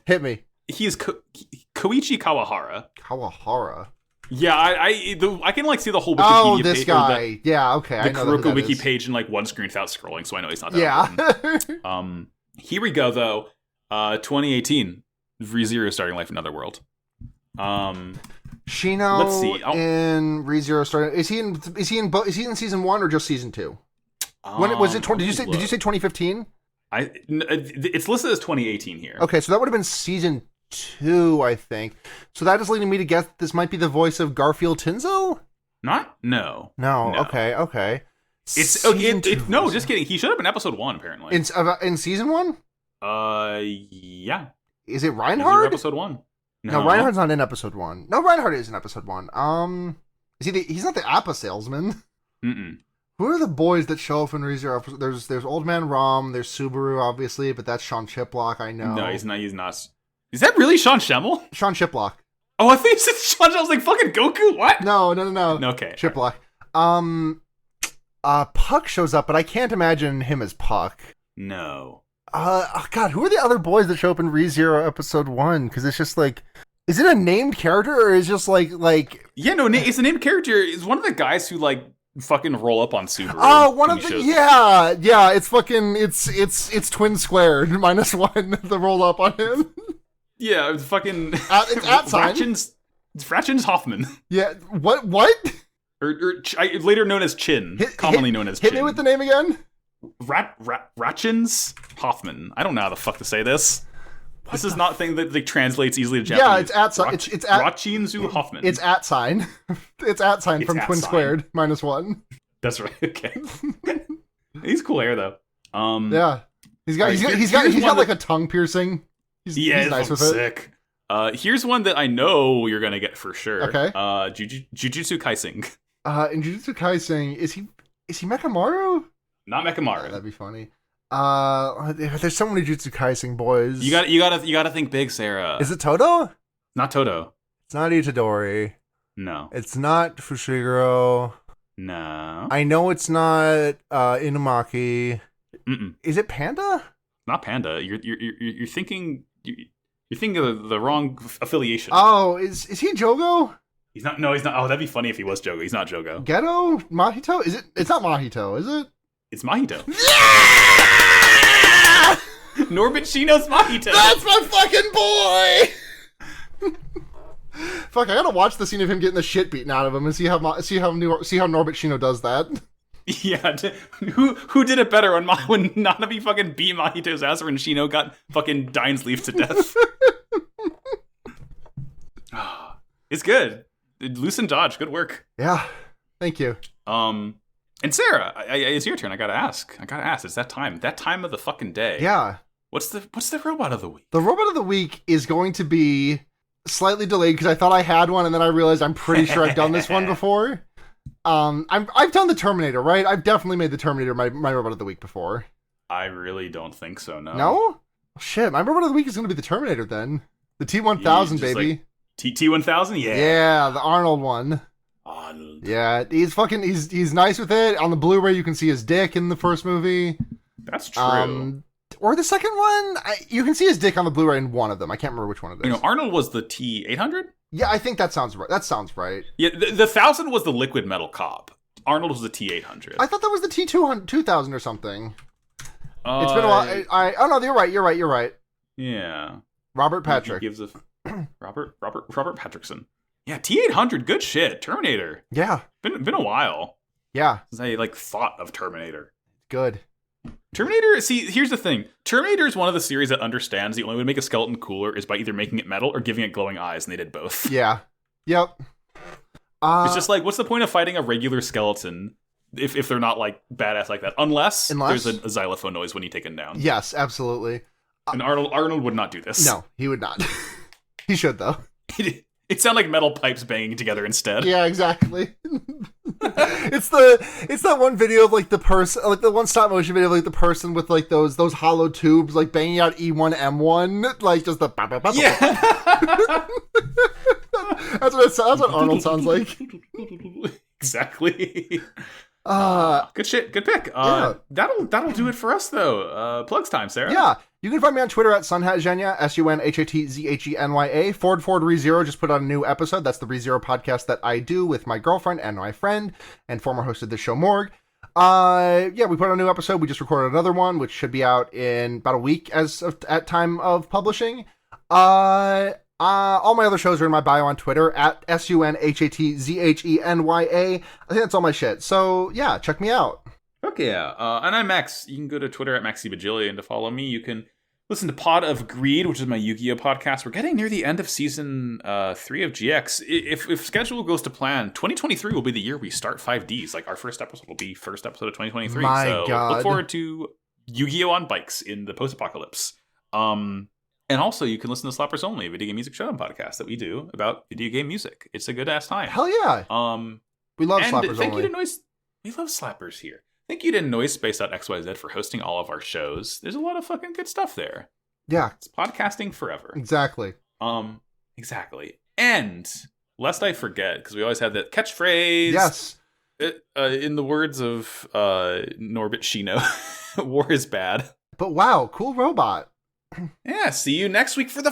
Hit me. He's Koichi Kawahara. Kawahara. Yeah, I can like see the whole Wikipedia oh, this page. guy. Yeah, okay. The Kuroko wiki page in like one screen without scrolling, so I know he's not that important. Here we go though. 2018, ReZero starting life in Another World. Shino. Let's see. In ReZero starting. Is he in season 1 or just season 2? When was it? Did you say 2015? It's listed as 2018 here. Okay, so that would have been season 2, I think. So that is leading me to guess this might be the voice of Garfield Tinzo? No. Okay. It's okay. No, just kidding. He showed up in episode 1 apparently. In season 1? Yeah. Is it Reinhardt? Episode 1. No, Reinhardt's not in episode 1. No, Reinhardt is in episode 1. Is he? He's not the Appa salesman. Who are the boys that show up in ReZero? There's Old Man Rom. There's Subaru, obviously, but that's Sean Chiplock. I know. No, he's not. Is that really Sean Schemmel? Sean Chiplock. Oh, I think it's Sean. I was like, fucking Goku. What? No. Okay. Chiplock. Puck shows up, but I can't imagine him as Puck. No. God, who are the other boys that show up in ReZero episode 1? Because it's just like, is it a named character or is it just like? Yeah, no, it's a named character. It's one of the guys who like fucking roll up on Subaru. Oh, one of the yeah. It's fucking it's twin squared -1 the roll up on him. Yeah, it's fucking. It's at sign. Fratchins Hoffman. Yeah. What? Or later known as Chin, commonly known as Chin. Hit me with the name again. Ratchins Hoffman. I don't know how the fuck to say this. This is not a thing that like, translates easily to Japanese. Yeah, it's at sign. It's at Ratchinzu Hoffman. It's at sign. It's at sign from twin squared -1. That's right. Okay. He's cool hair though. Yeah. He's got like a tongue piercing. He's nice with sick. Here's one that I know you're gonna get for sure. Okay. Jujutsu Kaisen. In Jujutsu Kaisen, is he Mekamaru? Not Mekamaru. That'd be funny. There's so many Jujutsu Kaisen boys. You gotta think big, Sarah. Is it Toto? Not Toto. It's not Itadori. No. It's not Fushiguro. No. I know it's not Inumaki. Mm-mm. Is it Panda? Not Panda. You're thinking of the wrong affiliation. Oh, is he Jogo? He's not. No, he's not. Oh, that'd be funny if he was Jogo. He's not Jogo. Geto? Mahito? Is it? It's not Mahito, is it? It's Mahito. Yeah! Norbit Shino's Mahito. That's my fucking boy. Fuck! I gotta watch the scene of him getting the shit beaten out of him and see how Norbit Shino does that. Yeah, who did it better when Nanabi fucking beat Mahito's ass or when Shino got fucking Dine's Leaf to death? It's good. Loose and dodge. Good work. Yeah. Thank you. And Sarah, it's your turn. I gotta ask. It's that time. That time of the fucking day. Yeah. What's the robot of the week? The robot of the week is going to be slightly delayed because I thought I had one and then I realized I'm pretty sure I've done this one before. I've done the Terminator, right? I've definitely made the Terminator my robot of the week before. I really don't think so. No. No? Shit, my robot of the week is going to be the Terminator then. The T-1000, baby. Like, T-1000? Yeah. Yeah, the Arnold one. Arnold. Yeah, he's nice with it. On the Blu-ray, you can see his dick in the first movie. That's true. Or the second one, you can see his dick on the Blu-ray in one of them. I can't remember which one it is. You know, Arnold was the T-800? Yeah, I think that sounds right. That sounds right. Yeah, the 1000 was the liquid metal cop. Arnold was the T-800. I thought that was the T-2000 or something. It's been a while. Oh no, you're right. Yeah. Robert Patrick. He gives a Robert Patrickson. Yeah, T-800, good shit. Terminator. Yeah. Been a while. Yeah. Since I thought of Terminator. Good. Terminator, see, here's the thing. Terminator is one of the series that understands the only way to make a skeleton cooler is by either making it metal or giving it glowing eyes, and they did both. Yeah. Yep. It's just like, what's the point of fighting a regular skeleton if they're not, like, badass like that? Unless there's a xylophone noise when you take it down. Yes, absolutely. And Arnold would not do this. No, he would not. He should, though. It sounded like metal pipes banging together instead. Yeah, exactly. It's that one video of like the person, like the one stop motion video of like the person with like those hollow tubes like banging out E1M1, like just the yeah. That's what Arnold sounds like. Exactly. Good shit. Good pick. Yeah. That'll do it for us though. Plugs time, Sarah. Yeah. You can find me on Twitter at Sunhatzhenya, SUNHATZHENYA. Ford ReZero just put out a new episode. That's the ReZero podcast that I do with my girlfriend and my friend and former host of the show, Morg. Yeah, we put out a new episode. We just recorded another one, which should be out in about a week at time of publishing. All my other shows are in my bio on Twitter at SUNHATZHENYA. I think that's all my shit. So yeah, check me out. Okay, yeah. And I'm Max. You can go to Twitter at MaxyBajillion to follow me. You can listen to Pod of Greed, which is my Yu-Gi-Oh! Podcast. We're getting near the end of season 3 of GX. If schedule goes to plan, 2023 will be the year we start 5Ds. Like, our first episode will be first episode of 2023. My God. Look forward to Yu-Gi-Oh! On bikes in the post-apocalypse. And also, you can listen to Slappers Only, a video game music showdown podcast that we do about video game music. It's a good-ass time. Hell yeah. We love Slappers thank Only. You to Noise. We love Slappers here. Thank you to NoiseSpace.xyz for hosting all of our shows. There's a lot of fucking good stuff there. Yeah. It's podcasting forever. Exactly. Exactly. And, lest I forget, because we always have that catchphrase. Yes. In the words of Norbit Shino, war is bad. But wow, cool robot. Yeah, see you next week for the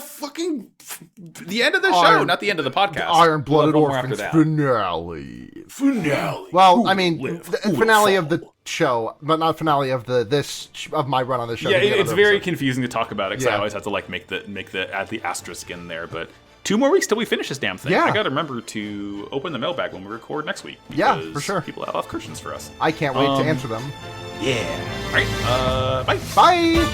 end of the show, not the end of the podcast. The Iron-Blooded we'll Orphans finale. Finale. Well, I mean, the finale of the show, but not finale of of my run on the show. Yeah, it's very episode. Confusing to talk about it because I always have to like make the add the asterisk in there. But 2 more weeks till we finish this damn thing. Yeah. I got to remember to open the mailbag when we record next week. Yeah, for sure. People have questions for us. I can't wait to answer them. Yeah. All right. Bye. Bye.